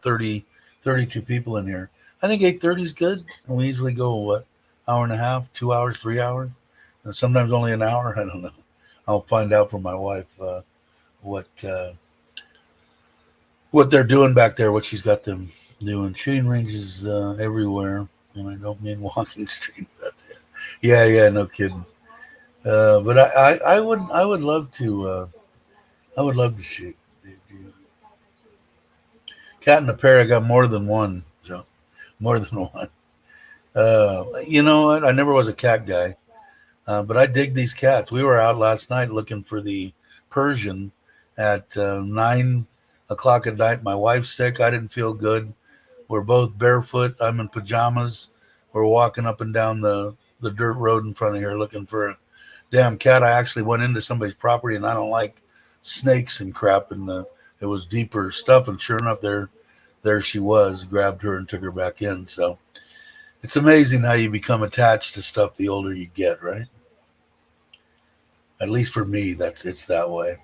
S1: 32 people in here. I think 8:30 is good, and we usually go, what, hour and a half, 2 hours, 3 hours? And sometimes only an hour. I don't know. I'll find out from my wife what they're doing back there, what she's got them doing. Shooting ranges everywhere, and I don't mean walking street. That's it. Yeah, no kidding. But I would love to shoot. Cat in a pair. I got more than one, Joe. More than one. You know what? I never was a cat guy, but I dig these cats. We were out last night looking for the Persian at 9 o'clock at night. My wife's sick. I didn't feel good. We're both barefoot. I'm in pajamas. We're walking up and down the dirt road in front of here looking for a damn cat. I actually went into somebody's property, and I don't like snakes and crap in the it was deeper stuff, and sure enough, there she was. Grabbed her and took her back in. So it's amazing how you become attached to stuff the older you get, right? At least for me, it's that way.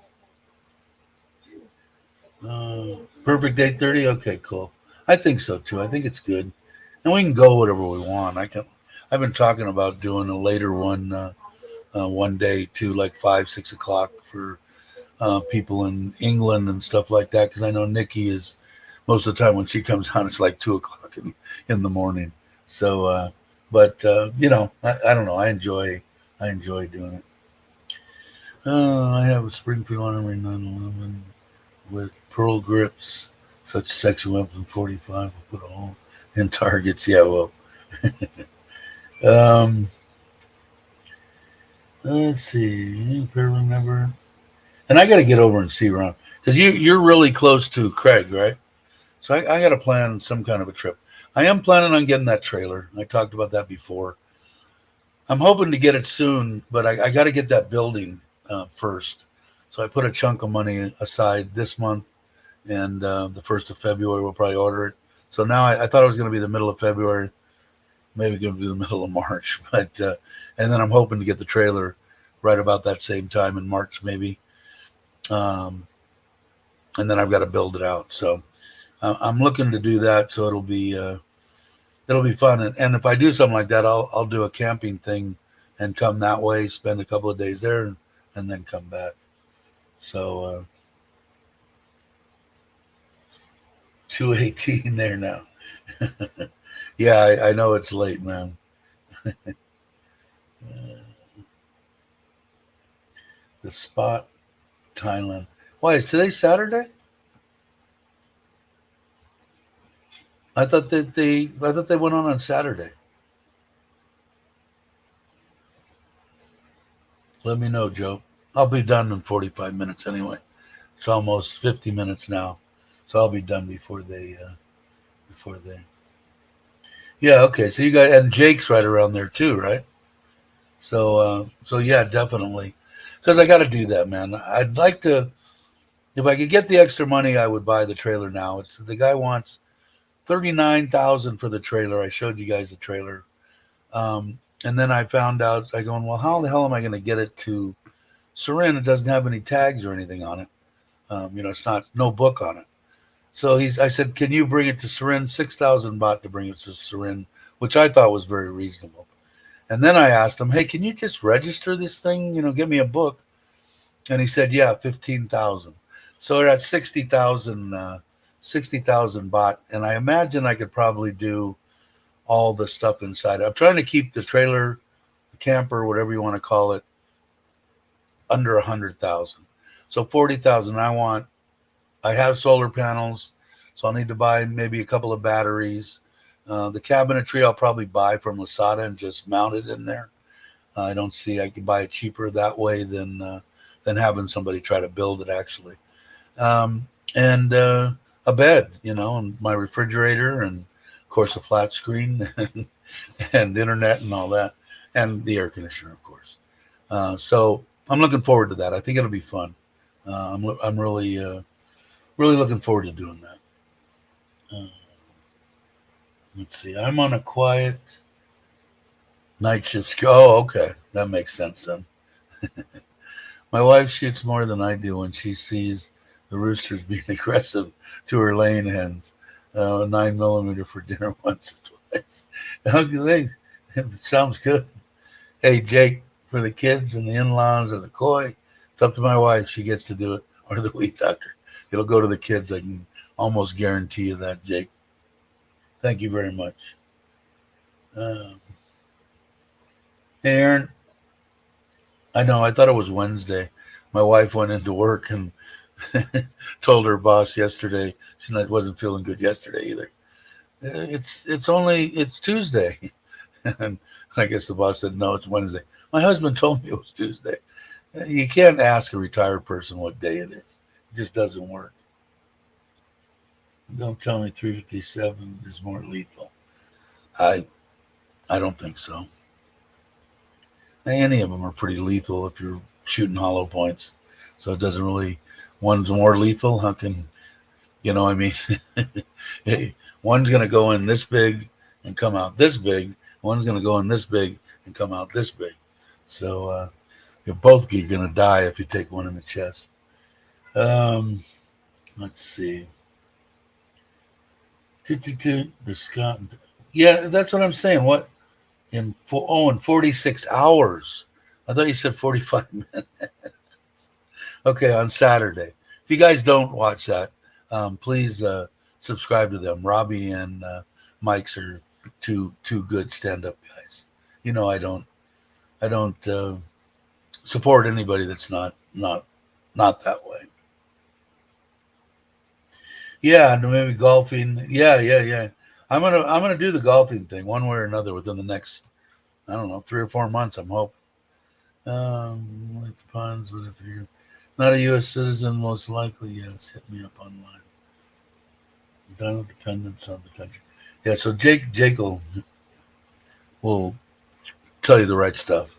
S1: Perfect 8:30. Okay, cool. I think so too. I think it's good, and we can go whatever we want. I've been talking about doing a later one, one day too, like 5, 6 o'clock for people in England and stuff like that. Because I know Nikki is most of the time when she comes on, it's like 2 o'clock in the morning. So, but I don't know. I enjoy doing it. I have a Springfield Armory 911 with pearl grips, such section weapon 45. We'll put all in targets. Yeah, well, um, let's see. Remember, and I got to get over and see Ron because you're really close to Craig, right? So I got to plan some kind of a trip. I am planning on getting that trailer. I talked about that before. I'm hoping to get it soon, but I got to get that building first. So I put a chunk of money aside this month, and the 1st of February we'll probably order it. So now I thought it was going to be the middle of February, maybe going to be the middle of March, but and then I'm hoping to get the trailer right about that same time in March maybe, and then I've got to build it out. So I'm looking to do that. So it'll be fun. And if I do something like that, I'll do a camping thing and come that way, spend a couple of days there, and then come back. So 2:18 there now. Yeah, I know it's late, man. The spot, Thailand. Why is today Saturday? I thought they went on Saturday. Let me know, Joe. I'll be done in 45 minutes anyway. It's almost 50 minutes now, so I'll be done before they. Yeah, okay. So you got and Jake's right around there too, right? So yeah, definitely. Because I got to do that, man. I'd like to. If I could get the extra money, I would buy the trailer now. It's the guy wants 39,000 for the trailer. I showed you guys the trailer. And then I found out, I going, well, how the hell am I going to get it to Surin? It doesn't have any tags or anything on it. It's no book on it. So I said, can you bring it to Surin? 6,000 baht to bring it to Surin, which I thought was very reasonable. And then I asked him, hey, can you just register this thing? Give me a book. And he said, yeah, 15,000. So we're at 60,000 baht. And I imagine I could probably do all the stuff inside. I'm trying to keep the trailer, the camper, whatever you want to call it, under 100,000. So 40,000. I have solar panels, so I'll need to buy maybe a couple of batteries. The cabinetry I'll probably buy from Lasada and just mount it in there. I don't see I could buy it cheaper that way than having somebody try to build it actually. And a bed, and my refrigerator, and of course a flat screen and internet and all that, and the air conditioner, of course. So I'm looking forward to that. I think it'll be fun. I'm really looking forward to doing that. Let's see. I'm on a quiet night shift. Oh, okay. That makes sense then. My wife shoots more than I do when she sees the roosters being aggressive to her laying hens. 9mm for dinner once or twice. Okay, sounds good. Hey, Jake, for the kids and the in-laws or the koi, it's up to my wife. She gets to do it, or the weed doctor. It'll go to the kids. I can almost guarantee you that, Jake. Thank you very much. Hey, Aaron. I know. I thought it was Wednesday. My wife went into work and told her boss yesterday she wasn't feeling good yesterday either. It's Tuesday, and I guess the boss said no, it's Wednesday. My husband told me it was Tuesday. You can't ask a retired person what day it is. It just doesn't work. Don't tell me 357 is more lethal. I don't think so. Any of them are pretty lethal if you're shooting hollow points. So it doesn't really One's more lethal. How can, I mean, one's going to go in this big and come out this big. One's going to go in this big and come out this big. So you're going to die if you take one in the chest. Let's see. The Scott. Yeah, that's what I'm saying. What in 46 hours? I thought you said 45 minutes. Okay, on Saturday. If you guys don't watch that, please subscribe to them. Robbie and Mike's are two good stand-up guys. I don't support anybody that's not that way. Yeah, maybe golfing. Yeah. I'm gonna do the golfing thing one way or another within the next, I don't know, 3 or 4 months. I'm hoping. Like the puns, but if you're not a U.S. citizen, most likely yes. Hit me up online. Done dependence on the country. Yeah, so Jake will tell you the right stuff.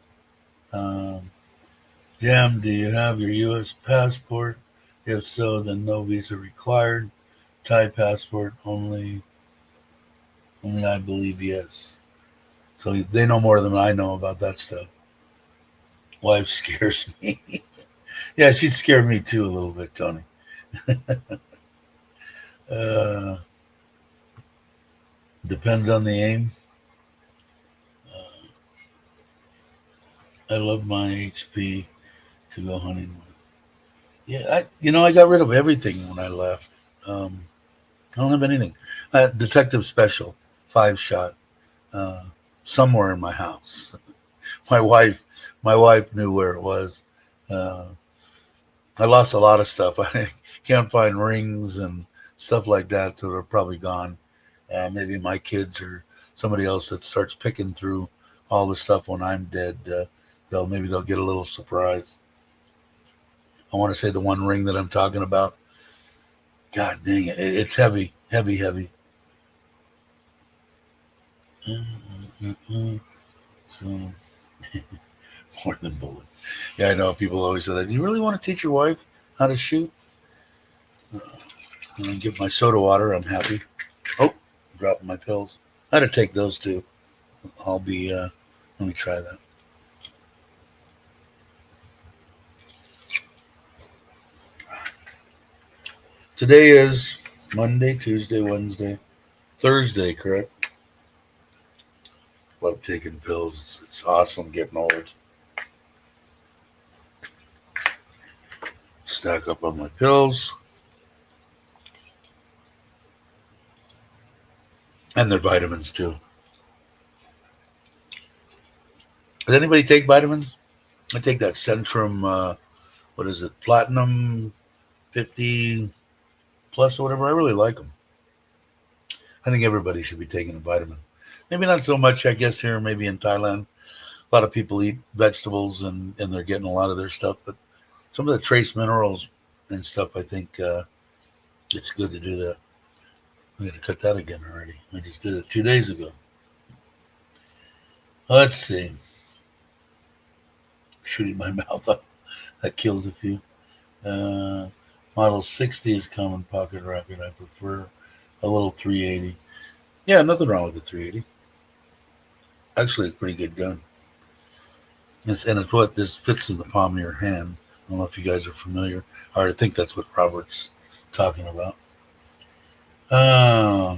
S1: Jam, do you have your U.S. passport? If so, then no visa required. Thai passport only I believe yes. So they know more than I know about that stuff. Wife scares me. Yeah, she scared me too a little bit, Tony. Depends on the aim. I love my HP to go hunting with. Yeah, I got rid of everything when I left. I don't have anything. Detective Special, 5-shot, somewhere in my house. My wife knew where it was. I lost a lot of stuff. I can't find rings and stuff like that, so they're probably gone. Maybe my kids or somebody else that starts picking through all the stuff when I'm dead, they'll get a little surprise. I want to say the one ring that I'm talking about. God dang it, it's heavy. So more than bullets. Yeah, I know people always say that. Do you really want to teach your wife how to shoot? And I give my soda water. I'm happy. Oh, dropping my pills. I had to take those too. I'll be. Let me try that. Today is Monday, Tuesday, Wednesday, Thursday, correct? Love taking pills. It's awesome getting old. Stack up on my pills. And their vitamins too. Does anybody take vitamins? I take that Centrum, what is it, Platinum 50 Plus or whatever. I really like them. I think everybody should be taking a vitamin. Maybe not so much, I guess, here, maybe in Thailand. A lot of people eat vegetables and they're getting a lot of their stuff. But some of the trace minerals and stuff, I think it's good to do that. I'm going to cut that again already. I just did it 2 days ago. Let's see. Shooting my mouth up. That kills a few. Model 60 is common pocket rocket. I prefer a little 380. Yeah, nothing wrong with the 380. Actually, it's a pretty good gun. It's what this fits in the palm of your hand. I don't know if you guys are familiar. Or I think that's what Robert's talking about. I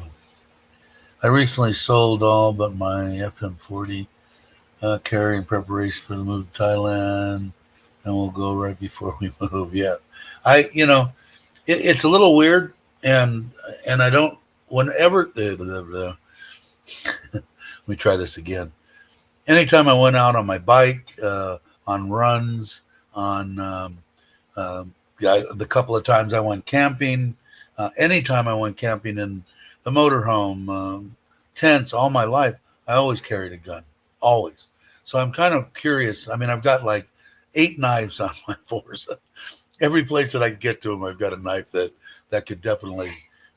S1: recently sold all but my FM40 carry in preparation for the move to Thailand, and we'll go right before we move. Yeah, it's a little weird, and I don't. Whenever let me try this again. Anytime I went out on my bike, on runs, on the couple of times I went camping, anytime I went camping in the motorhome, tents, all my life, I always carried a gun, always. So I'm kind of curious. I mean, I've got like 8 knives on my force. Every place that I can get to them, I've got a knife that could definitely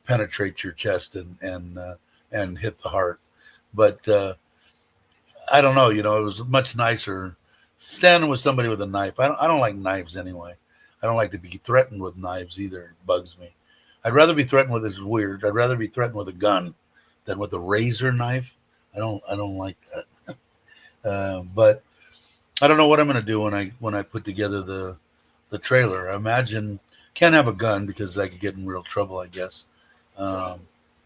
S1: penetrate your chest and hit the heart. But I don't know. It was much nicer standing with somebody with a knife. I don't like knives anyway. I don't like to be threatened with knives either. It bugs me. I'd rather be threatened with, this is weird, I'd rather be threatened with a gun than with a razor knife. I don't like that. But I don't know what I'm going to do when I put together the trailer. I imagine can't have a gun because I could get in real trouble, I guess. Um,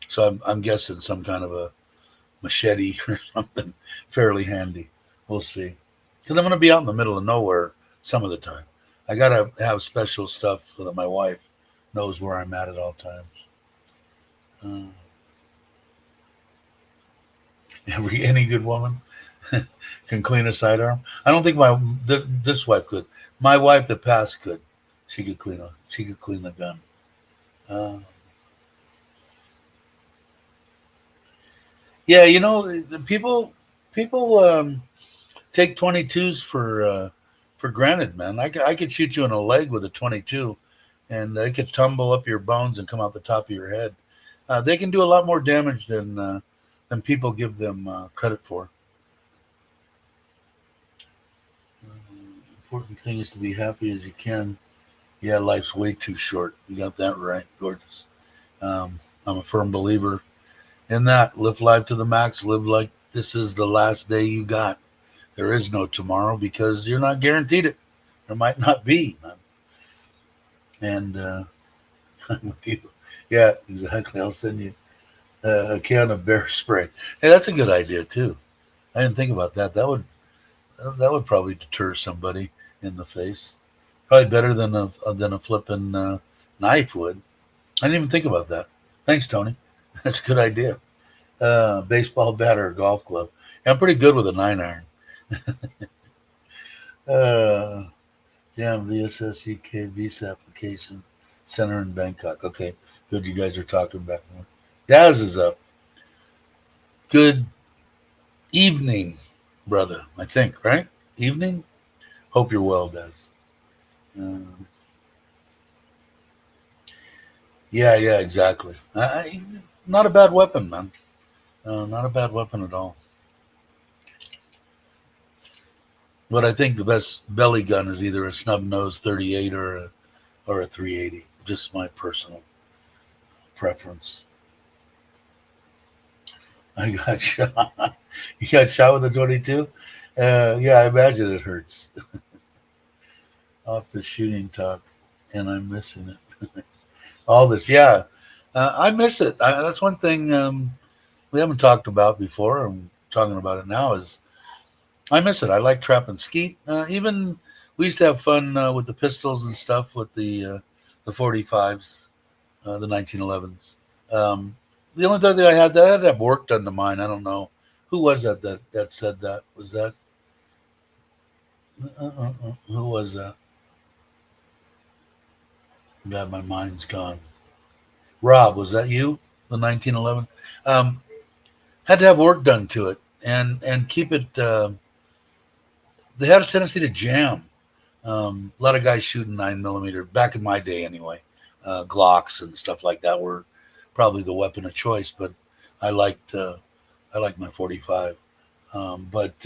S1: so I'm guessing some kind of a machete or something fairly handy. We'll see. Because I'm going to be out in the middle of nowhere some of the time. I got to have special stuff so that my wife knows where I'm at all times. Uh, any good woman can clean a sidearm. I don't think this wife could. My wife that passed could. She could clean a gun. Uh, yeah, the people take 22s for granted, man. I could shoot you in the leg with a 22, and they could tumble up your bones and come out the top of your head. They can do a lot more damage than people give them credit for. Important thing is to be happy as you can. Yeah, life's way too short. You got that right, gorgeous. I'm a firm believer in that. Live life to the max. Live like this is the last day you got. There is no tomorrow because you're not guaranteed it. There might not be. And I'm with you. Yeah, exactly. I'll send you a can of bear spray. Hey, that's a good idea too. I didn't think about that. That would probably deter somebody in the face. Probably better than a flipping knife would. I didn't even think about that. Thanks, Tony. That's a good idea. Baseball bat or a golf club. Yeah, I'm pretty good with a 9-iron. uh, yeah, VSS UK visa application center in Bangkok. Okay, good. You guys are talking back and forth. Daz is up. Good evening, brother. I think, right? Evening. Hope you're well, Daz. Uh, yeah, exactly. Not a bad weapon, man. Not a bad weapon at all. But I think the best belly gun is either a snub nose 38 or a 380. Just my personal preference. I got shot. You got shot with a 22? Yeah, I imagine it hurts. Off the shooting talk, and I'm missing it. All this, yeah. I miss it. That's one thing we haven't talked about before. I'm talking about it now. Is I miss it. I like trap and skeet. Even we used to have fun with the pistols and stuff with the 45s, the 1911s. The only thing that I had to have work done to mine. I don't know who was that said that. Was that who was that? God, my mind's gone. Rob, was that you? The 1911. Um, had to have work done to it and keep it. They had a tendency to jam. A lot of guys shooting 9 millimeter back in my day, anyway. Glocks and stuff like that were probably the weapon of choice, but I liked my 45. But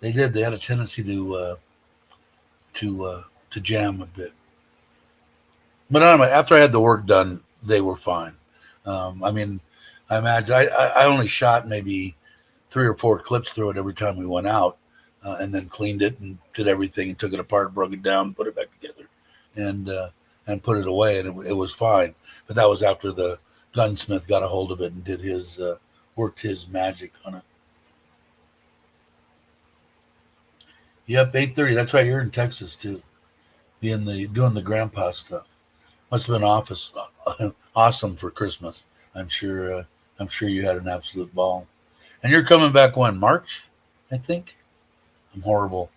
S1: they had a tendency to jam a bit. But anyway, after I had the work done, they were fine. I mean, I imagine I only shot maybe 3 or 4 clips through it every time we went out, and then cleaned it and did everything and took it apart, broke it down, put it back together, and put it away, and it was fine. But that was after the gunsmith got a hold of it and did his worked his magic on it. Yep, 8:30. That's right. You're in Texas too, doing the grandpa stuff. Must have been awesome for Christmas. I'm sure. I'm sure you had an absolute ball. And you're coming back when March, I think. I'm horrible.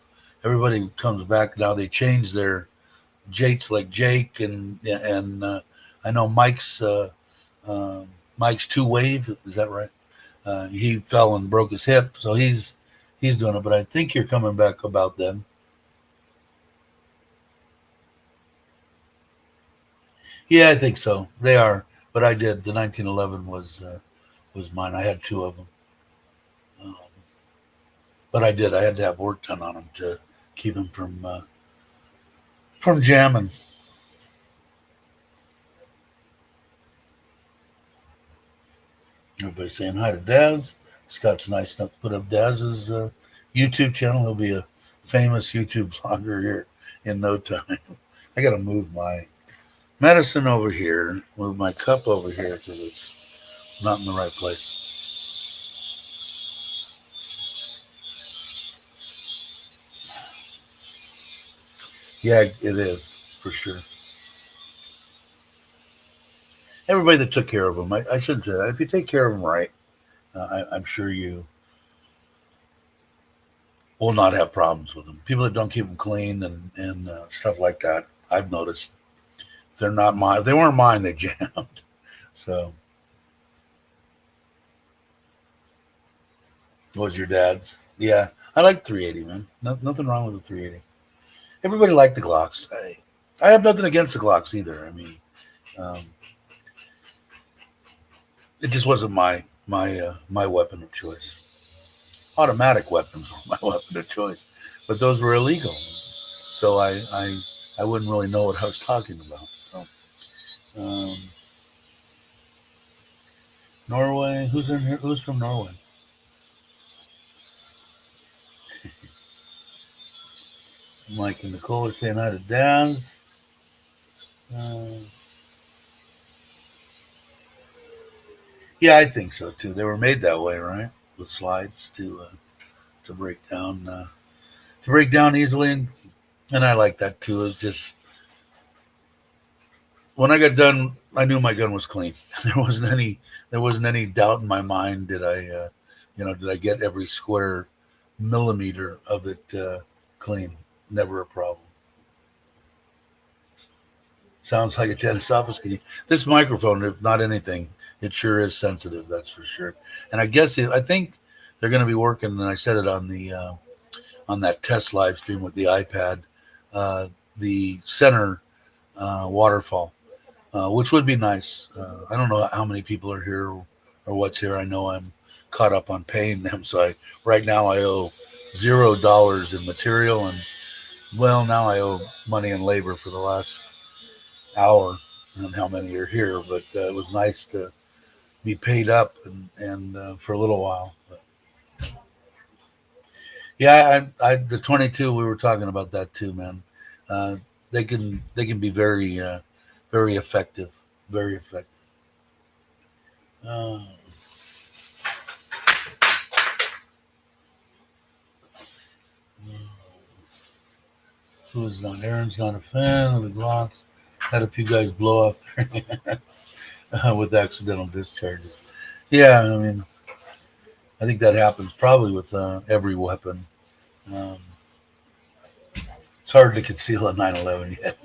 S1: Everybody comes back now. They change their Jakes like Jake and I know Mike's 2 Wave. Is that right? He fell and broke his hip, so he's doing it. But I think you're coming back about then. Yeah, I think so. They are, but I did. The 1911 was mine. I had 2 of them, um, but I did. I had to have work done on them to keep them from from jamming. Everybody saying hi to Daz. Scott's nice enough to put up Daz's YouTube channel. He'll be a famous YouTube vlogger here in no time. I got to move my medicine over here, move my cup over here because it's not in the right place. Yeah, it is, for sure. Everybody that took care of them, I shouldn't say that. If you take care of them right, I'm sure you will not have problems with them. People that don't keep them clean and stuff like that, I've noticed they're not mine. They weren't mine. They jammed. So, what was your dad's? Yeah, I like 380, man. Nothing wrong with the 380. Everybody liked the Glocks. I have nothing against the Glocks either. I mean, um, it just wasn't my weapon of choice. Automatic weapons were my weapon of choice, but those were illegal. So I wouldn't really know what I was talking about. So, Norway, who's in here? Who's from Norway? Mike and Nicole are saying hi to Daz. Yeah, I think so too. They were made that way, right? With slides to break down easily, and I like that too. It's just when I got done, I knew my gun was clean. There wasn't any doubt in my mind. Did I get every square millimeter of it clean? Never a problem. Sounds like a dentist's office. This microphone, if not anything, it sure is sensitive. That's for sure. And I think they're going to be working. And I said it on that test live stream with the iPad, the center waterfall, which would be nice. I don't know how many people are here or what's here. I know I'm caught up on paying them, so right now I owe $0 in material, and well, now I owe money and labor for the last hour. I don't know how many are here, but it was nice to be paid up and for a little while. But yeah, the 22 we were talking about that too, man. They can be very effective, very effective. Who's not? Aaron's not a fan of the Glocks. Had a few guys blow off their with accidental discharges. Yeah, I mean, I think that happens probably with every weapon. Um, it's hard to conceal a 911 yet.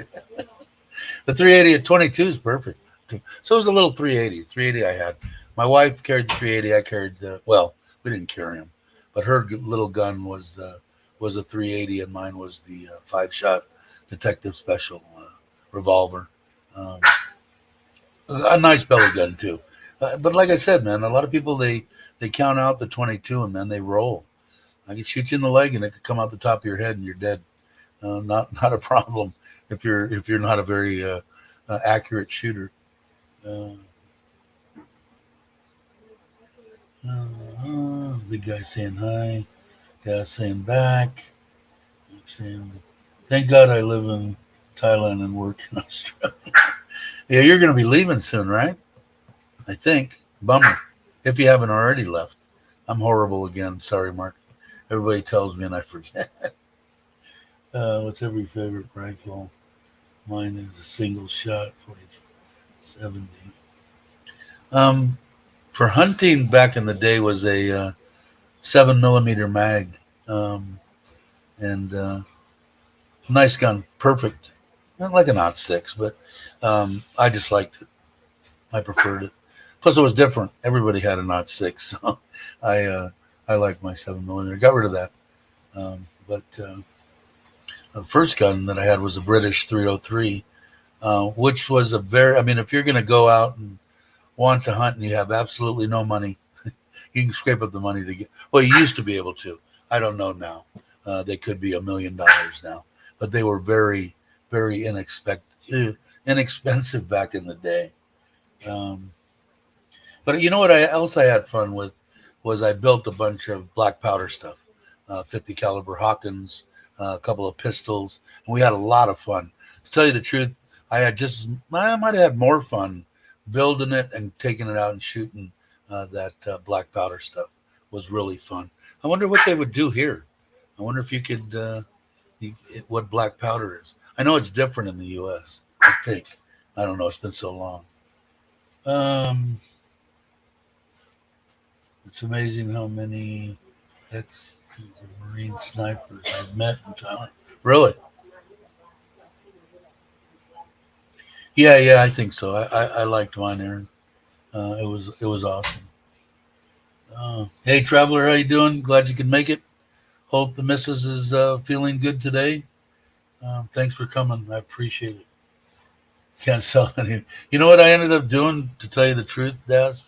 S1: The 380 at 22 is perfect. So is the little 380. 380 I had. My wife carried the 380. I carried we didn't carry him, but her little gun was a 380, and mine was the 5-shot detective special revolver. A nice belly gun too. But like I said, man, a lot of people they count out the 22 and then they roll. I could shoot you in the leg and it could come out the top of your head and you're dead. Not a problem if you're not a very accurate shooter. Big guy saying hi. Guy saying back. Saying, thank God I live in Thailand and work in Australia. Yeah, you're going to be leaving soon, right? I think. Bummer. If you haven't already left. I'm horrible again. Sorry, Mark. Everybody tells me and I forget. What's every favorite rifle? Mine is a single shot, 40-70. For hunting back in the day was a 7mm mag. And nice gun. Perfect. Not like an .6, but I just liked it. I preferred it. Plus, it was different. Everybody had a .6, so I like my 7mm. Got rid of that. But the first gun that I had was a British 303, which was if you're going to go out and want to hunt and you have absolutely no money, you can scrape up the money to get. Well, you used to be able to. I don't know now. They could be $1 million now, but they were very, very inexpensive back in the day. Um, but you know what I had fun with was I built a bunch of black powder stuff, 50 caliber Hawkins, a couple of pistols, and we had a lot of fun. To tell you the truth, I might have had more fun building it and taking it out and shooting that black powder stuff was really fun. I wonder what they would do here. I wonder if you could what black powder is. I know it's different in the U.S. I think. I don't know. It's been so long. Um, it's amazing how many ex-Marine snipers I've met in Thailand. Really? Yeah, yeah, I think so. I liked mine, Aaron. It was awesome. Hey, traveler, how you doing? Glad you could make it. Hope the missus is feeling good today. Thanks for coming. I appreciate it. Can't sell any. You know what I ended up doing? To tell you the truth, Daz,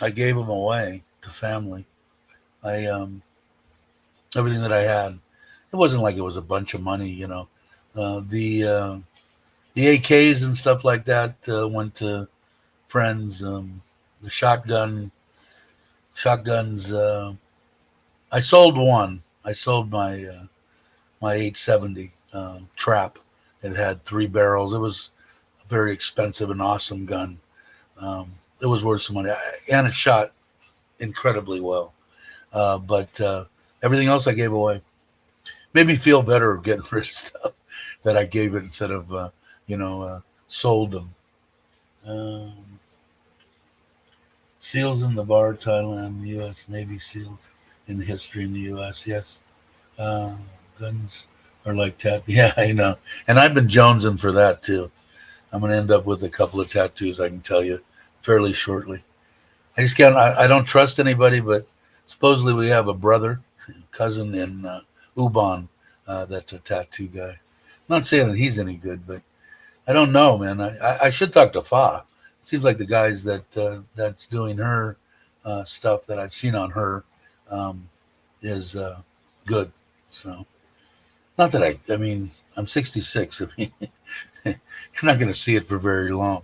S1: I gave them away to family. I everything that I had. It wasn't like it was a bunch of money, you know. The AKs and stuff like that went to friends. The shotguns. I sold one. I sold my 870 trap. It had 3 barrels. It was a very expensive and awesome gun. It was worth some money, and it shot incredibly well. But everything else I gave away made me feel better getting rid of stuff that I gave it instead of sold them. Um, SEALs in the bar, Thailand, U.S. Navy SEALs in history in the U.S. Yes, uh, guns are like Yeah, I know, and I've been jonesing for that too. I'm going to end up with a couple of tattoos. I can tell you fairly shortly. I just can't. I don't trust anybody, but supposedly we have a brother, cousin in Ubon that's a tattoo guy. I'm not saying that he's any good, but I don't know, man. I should talk to Fa. It seems like the guys that's doing her stuff that I've seen on her um, is good. So not that I mean, I'm 66. I mean, you're not going to see it for very long.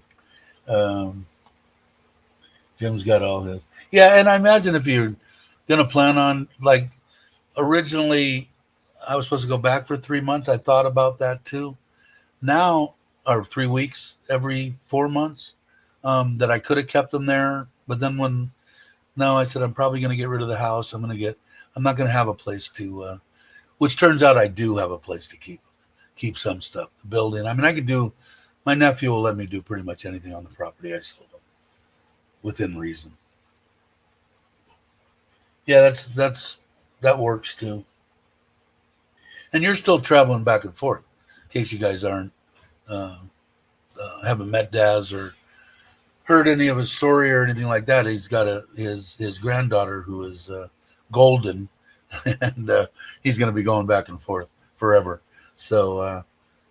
S1: Um, Jim's got all his. Yeah, and I imagine if you're going to plan on like originally, I was supposed to go back for 3 months. I thought about that too. Now, or 3 weeks every 4 months, that I could have kept them there. But then when no, I said I'm probably going to get rid of the house. I'm not going to have a place to. Which turns out I do have a place to keep some stuff. The building. I mean, I could do. My nephew will let me do pretty much anything on the property I sold him within reason. Yeah, that works too. And you're still traveling back and forth. In case you guys aren't uh, haven't met Daz or heard any of his story or anything like that. He's got his granddaughter who is golden, and he's going to be going back and forth forever. So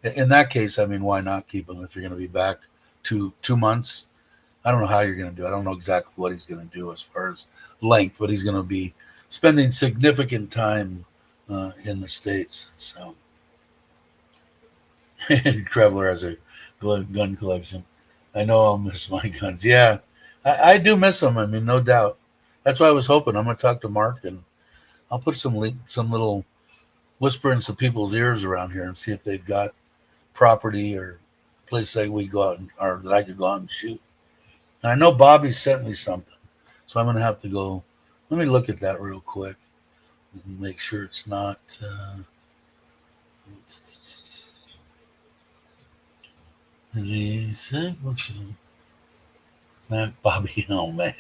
S1: in that case, I mean, why not keep him if you're going to be back 2 months? I don't know how you're going to do. I don't know exactly what he's going to do as far as length, but he's going to be spending significant time in the States. So Traveler has a gun collection. I know I'll miss my guns. Yeah, I do miss them. I mean, no doubt. That's why I was hoping. I'm going to talk to Mark and I'll put some little whisper in some people's ears around here and see if they've got property or place that we go out or that I could go out and shoot. And I know Bobby sent me something, so I'm going to have to go. Let me look at that real quick and make sure it's not. Is he sick? What's Mac Bobby? Oh man,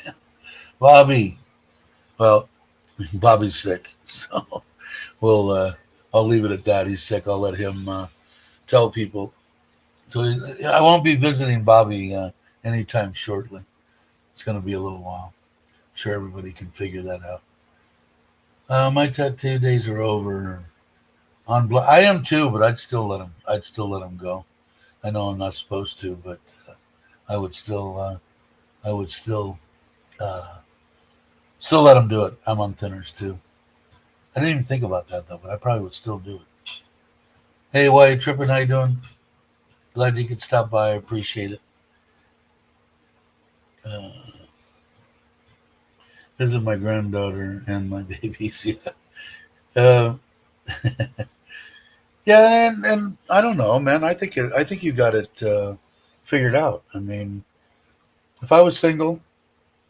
S1: Bobby. Well, Bobby's sick, so we'll. I'll leave it at that. He's sick. I'll let him tell people. So I won't be visiting Bobby anytime shortly. It's going to be a little while. I'm sure everybody can figure that out. My tattoo days are over. I am too, but I'd still let him. I'd still let him go. I know I'm not supposed to, but I would still. I would uh, still let him do it. I'm on thinners too. I didn't even think about that though, but I probably would still do it. Hey, White Trippin', how you doing? Glad you could stop by. I appreciate it. Uh, visit my granddaughter and my babies. Yeah, yeah, and I don't know, man. I think you got it figured out. I mean, if I was single,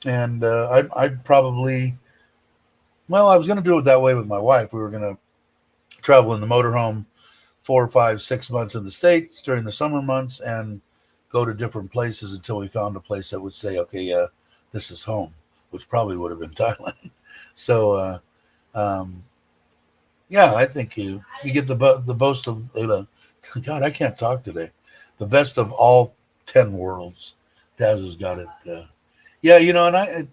S1: and I'd probably, well, I was going to do it that way with my wife. We were going to travel in the motorhome 4, 5, 6 months in the States during the summer months and go to different places until we found a place that would say, okay, yeah, this is home, which probably would have been Thailand. So, um, yeah, I think you get the boast of God. I can't talk today. The best of all 10 worlds. Daz has got it. Yeah, and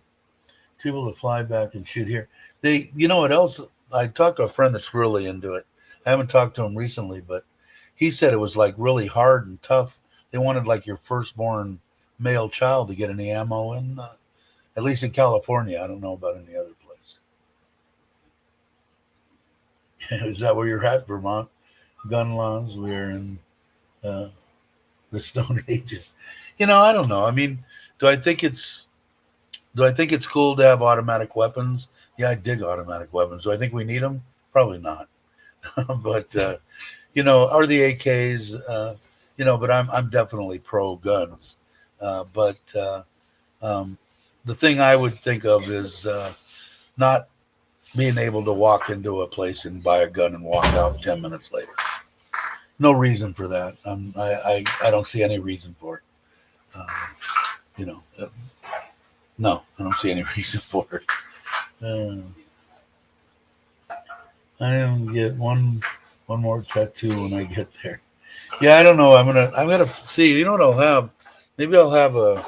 S1: people to fly back and shoot here. You know what else? I talked to a friend that's really into it. I haven't talked to him recently, but he said it was like really hard and tough. They wanted like your firstborn male child to get any ammo in, at least in California. I don't know about any other place. Is that where you're at, Vermont? Gun laws? We're in uh, the Stone Ages. I don't know. I mean, do I think it's do I think it's cool to have automatic weapons? Yeah, I dig automatic weapons. Do I think we need them? Probably not. But are the AKs? But I'm definitely pro guns. But the thing I would think of is not being able to walk into a place and buy a gun and walk out 10 minutes later. No reason for that. I don't see any reason for it. Um, you know, uh, no, I don't see any reason for it. Uh, I am get one more tattoo when I get there. Yeah, I don't know. I'm gonna see. You know what I'll have? Maybe I'll have a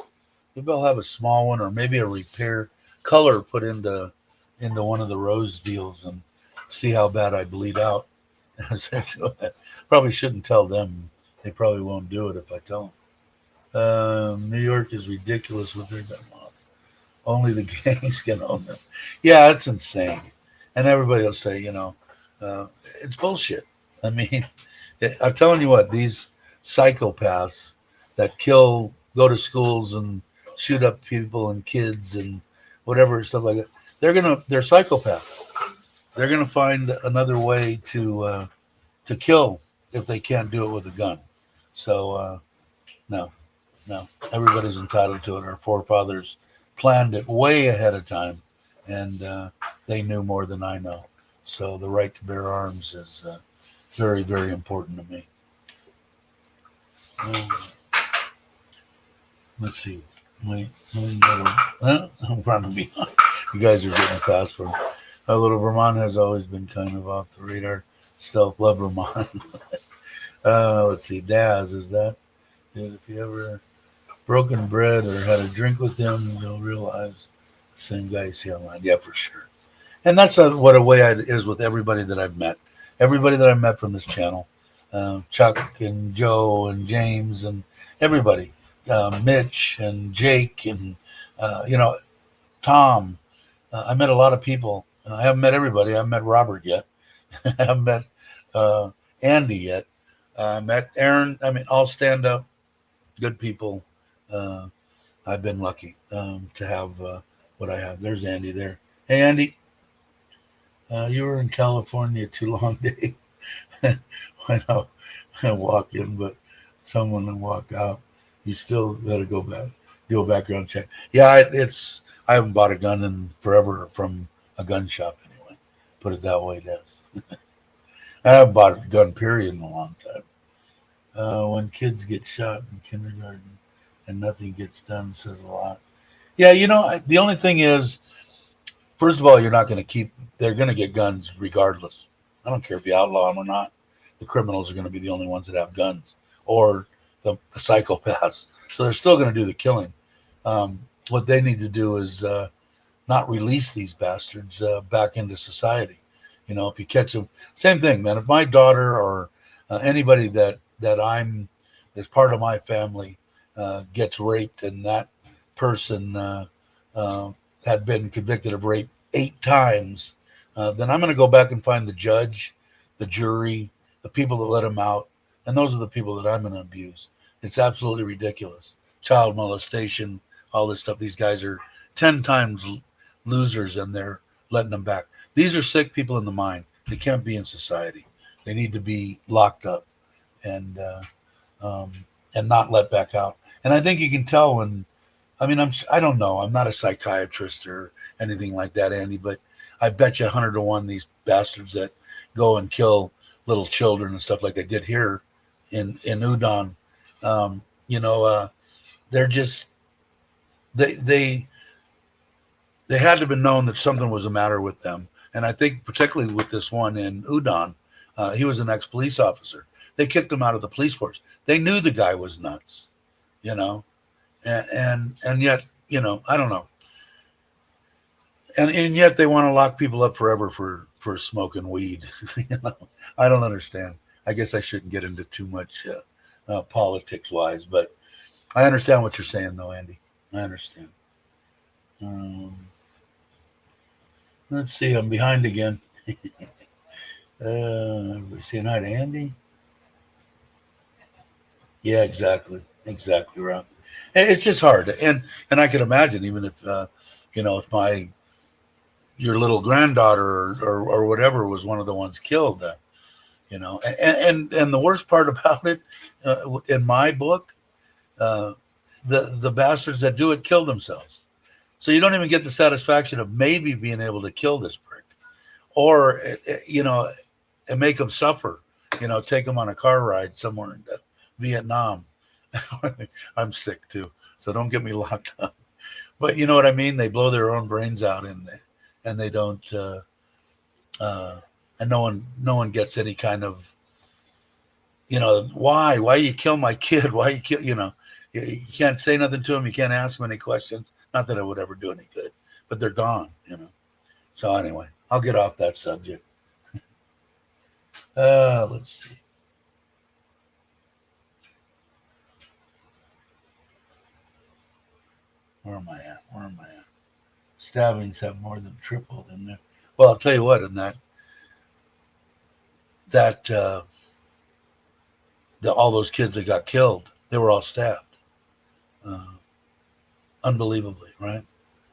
S1: maybe I'll have a small one, or maybe a repair color put into one of the rose deals and see how bad I bleed out. Probably shouldn't tell them. They probably won't do it if I tell them. New York is ridiculous with their gun laws. Only the gangs can own them. Yeah, it's insane. And everybody will say, uh, it's bullshit. I mean, I'm telling you what, these psychopaths that go to schools and shoot up people and kids and whatever stuff like that, they're psychopaths. They're gonna find another way to kill if they can't do it with a gun. So no, no, everybody's entitled to it. Our forefathers planned it way ahead of time, and they knew more than I know. So the right to bear arms is very, very important to me. Uh, let's see. Wait, I'm running behind. You guys are getting fast for me. Our little Vermont has always been kind of off the radar. Stealth love Vermont. Let's see. Daz, is that? If you ever broken bread or had a drink with him, you'll realize the same guy you see online. Yeah, for sure. And that's what a way it is with everybody that I've met. Everybody that I've met from this channel, Chuck and Joe and James and everybody, Mitch and Jake and Tom. I met a lot of people. I haven't met everybody. I haven't met Robert yet. I haven't met uh, Andy yet. I met Aaron. I mean, all stand up, good people. Uh, I've been lucky to have what I have. There's Andy there. Hey, Andy, you were in California too long, Dave. Why not walk in, but someone and walk out? You still got to go back, do a background check. Yeah, I haven't bought a gun in forever from a gun shop anyway. Put it that way, Des. I haven't bought a gun period in a long time. When kids get shot in kindergarten and nothing gets done says a lot. Yeah, the only thing is, first of all, you're not going to keep. They're going to get guns regardless. I don't care if you outlaw them or not. The criminals are going to be the only ones that have guns, or the psychopaths. So they're still going to do the killing. What they need to do is not release these bastards back into society. If you catch them, same thing, man. If my daughter or anybody that's part of my family gets raped, and that person had been convicted of rape 8 times, then I'm going to go back and find the judge, the jury, the people that let them out, and those are the people that I'm going to abuse. It's absolutely ridiculous. Child molestation, all this stuff. These guys are 10 times losers, and they're letting them back. These are sick people in the mind. They can't be in society. They need to be locked up and um, not let back out. And I think you can tell when. I mean, I don't know. I'm not a psychiatrist or anything like that, Andy, but I bet you 100 to 1 these bastards that go and kill little children and stuff like they did here in Udon. They're just they had to have been known that something was the matter with them. And I think particularly with this one in Udon, he was an ex-police officer. They kicked him out of the police force. They knew the guy was nuts, and yet, I don't know. And yet they want to lock people up forever for smoking weed. I don't understand. I guess I shouldn't get into too much politics wise, but I understand what you're saying though, Andy. I understand. Let's see. I'm behind again. Everybody saying hi to Andy. Yeah, exactly, Rob. It's just hard, and I can imagine even if if your little granddaughter or whatever was one of the ones killed, and the worst part about it, in my book, the bastards that do it kill themselves, so you don't even get the satisfaction of maybe being able to kill this prick, or and make them suffer, take them on a car ride somewhere in Vietnam. I'm sick too, so don't get me locked up. But you know what I mean? They blow their own brains out, and they don't, and no one gets any kind of, why you kill my kid? Why you kill, you can't say nothing to them. You can't ask them any questions. Not that it would ever do any good, but they're gone, So anyway, I'll get off that subject. Let's see. Where am I at? Stabbings have more than tripled in there. Well, I'll tell you what, in all those kids that got killed, they were all stabbed. Unbelievably, right?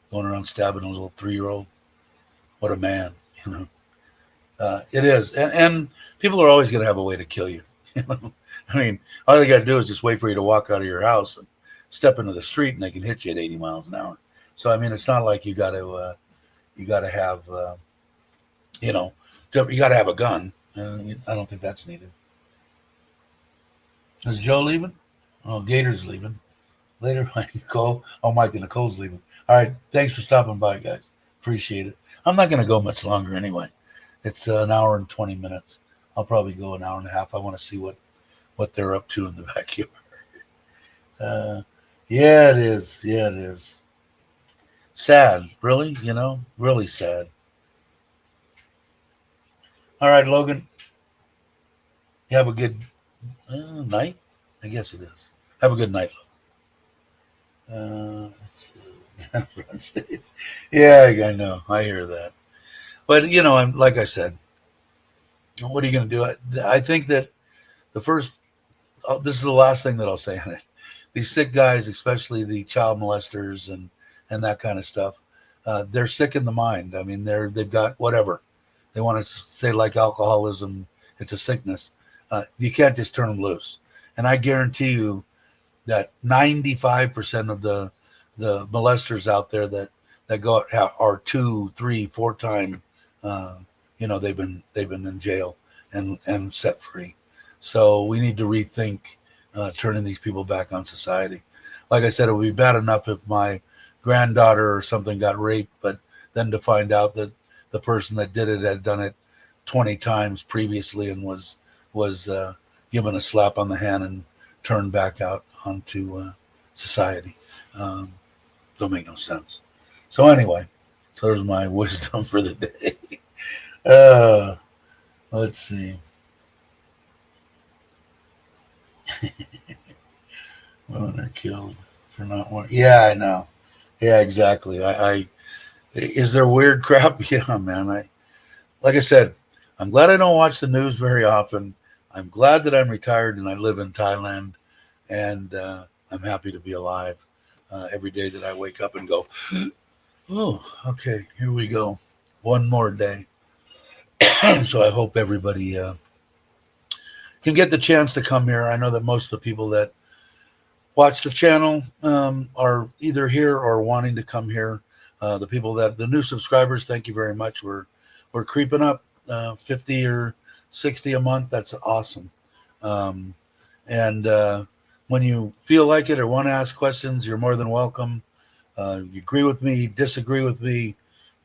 S1: Going around stabbing a little 3-year-old. What a man, It is. And people are always going to have a way to kill you. I mean, all they got to do is just wait for you to walk out of your house and step into the street, and they can hit you at 80 miles an hour. So, I mean, it's not like you got to have, you got to have a gun. I don't think that's needed. Is Joe leaving? Oh, Gator's leaving. Later, Mike Nicole. Oh, Mike and Nicole's leaving. All right. Thanks for stopping by, guys. Appreciate it. I'm not going to go much longer anyway. It's an hour and 20 minutes. I'll probably go an hour and a half. I want to see what they're up to in the backyard. Yeah, it is. Yeah, it is. Sad, really, really sad. All right, Logan. You have a good night. I guess it is. Have a good night, Logan. It's the Front States. Yeah, I know. I hear that. But I'm like I said. What are you going to do? I think that this is the last thing that I'll say on it. These sick guys, especially the child molesters and that kind of stuff, they're sick in the mind. I mean, they've got whatever. They want to say, like alcoholism, it's a sickness. You can't just turn them loose. And I guarantee you that 95% of the molesters out there that go are 2, 3, 4 times. They've been in jail and set free. So we need to rethink turning these people back on society. Like I said, it would be bad enough if my granddaughter or something got raped, but then to find out that the person that did it had done it 20 times previously and was given a slap on the hand and turned back out onto society. Don't make no sense. So anyway, there's my wisdom for the day. Let's see. Women are killed for not wanting. Yeah, I know. Yeah, exactly. I is there weird crap? Yeah, man. Like I said, I'm glad I don't watch the news very often, I'm glad that I'm retired and I live in Thailand, and I'm happy to be alive every day that I wake up and go, oh, okay, here we go. One more day. So I hope everybody can get the chance to come here. I know that most of the people that watch the channel are either here or wanting to come here. The new subscribers, thank you very much. We're creeping up 50 or 60 a month. That's awesome. And when you feel like it or want to ask questions, you're more than welcome. You agree with me, disagree with me,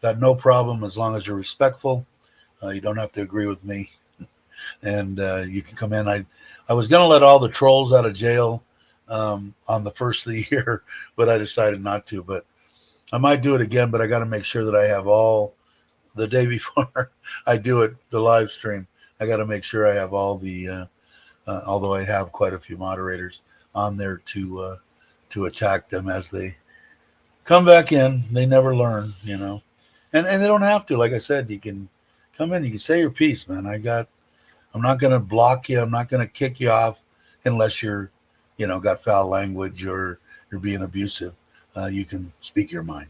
S1: got no problem as long as you're respectful. You don't have to agree with me. And you can come in. I was going to let all the trolls out of jail on the first of the year, but I decided not to. But I might do it again, but I got to make sure that I have all the day before I do it, the live stream. I got to make sure I have all the, although I have quite a few moderators on there to attack them as they come back in. They never learn, you know, and they don't have to. Like I said, you can come in, you can say your piece, man. I'm not going to block you. I'm not going to kick you off unless you're, you know, got foul language or you're being abusive. You can speak your mind.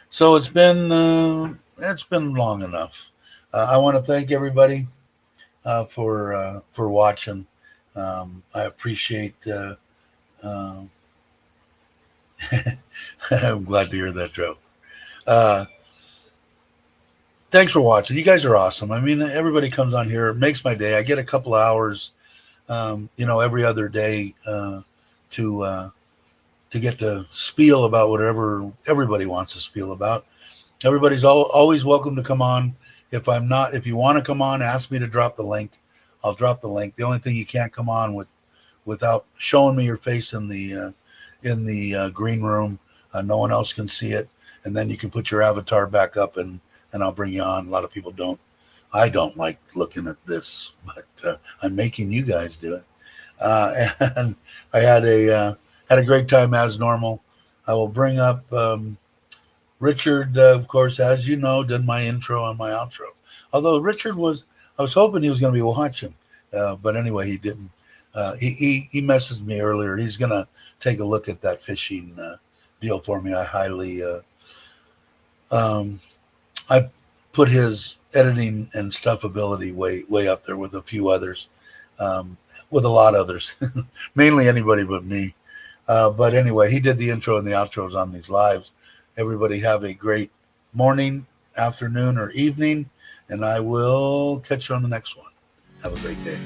S1: So it's been long enough. I want to thank everybody for watching. I appreciate. I'm glad to hear that, Joe. Thanks for watching. You guys are awesome. I mean, everybody comes on here. It makes my day. I get a couple of hours, every other day to get to spiel about whatever everybody wants to spiel about. Everybody's always welcome to come on. If you want to come on, ask me to drop the link. I'll drop the link. The only thing you can't come on without showing me your face in the green room. No one else can see it, and then you can put your avatar back up and I'll bring you on. A lot of people don't. I don't like looking at this, but I'm making you guys do it. And I had a great time as normal. I will bring up Richard, of course, as you know, did my intro and my outro. Although Richard I was hoping he was going to be watching, but anyway, he didn't. He messaged me earlier. He's going to take a look at that fishing deal for me. I put his editing and stuff ability way up there with a few others, with a lot of others, mainly anybody but me. But anyway, he did the intro and the outros on these lives. Everybody have a great morning, afternoon, or evening, and I will catch you on the next one. Have a great day.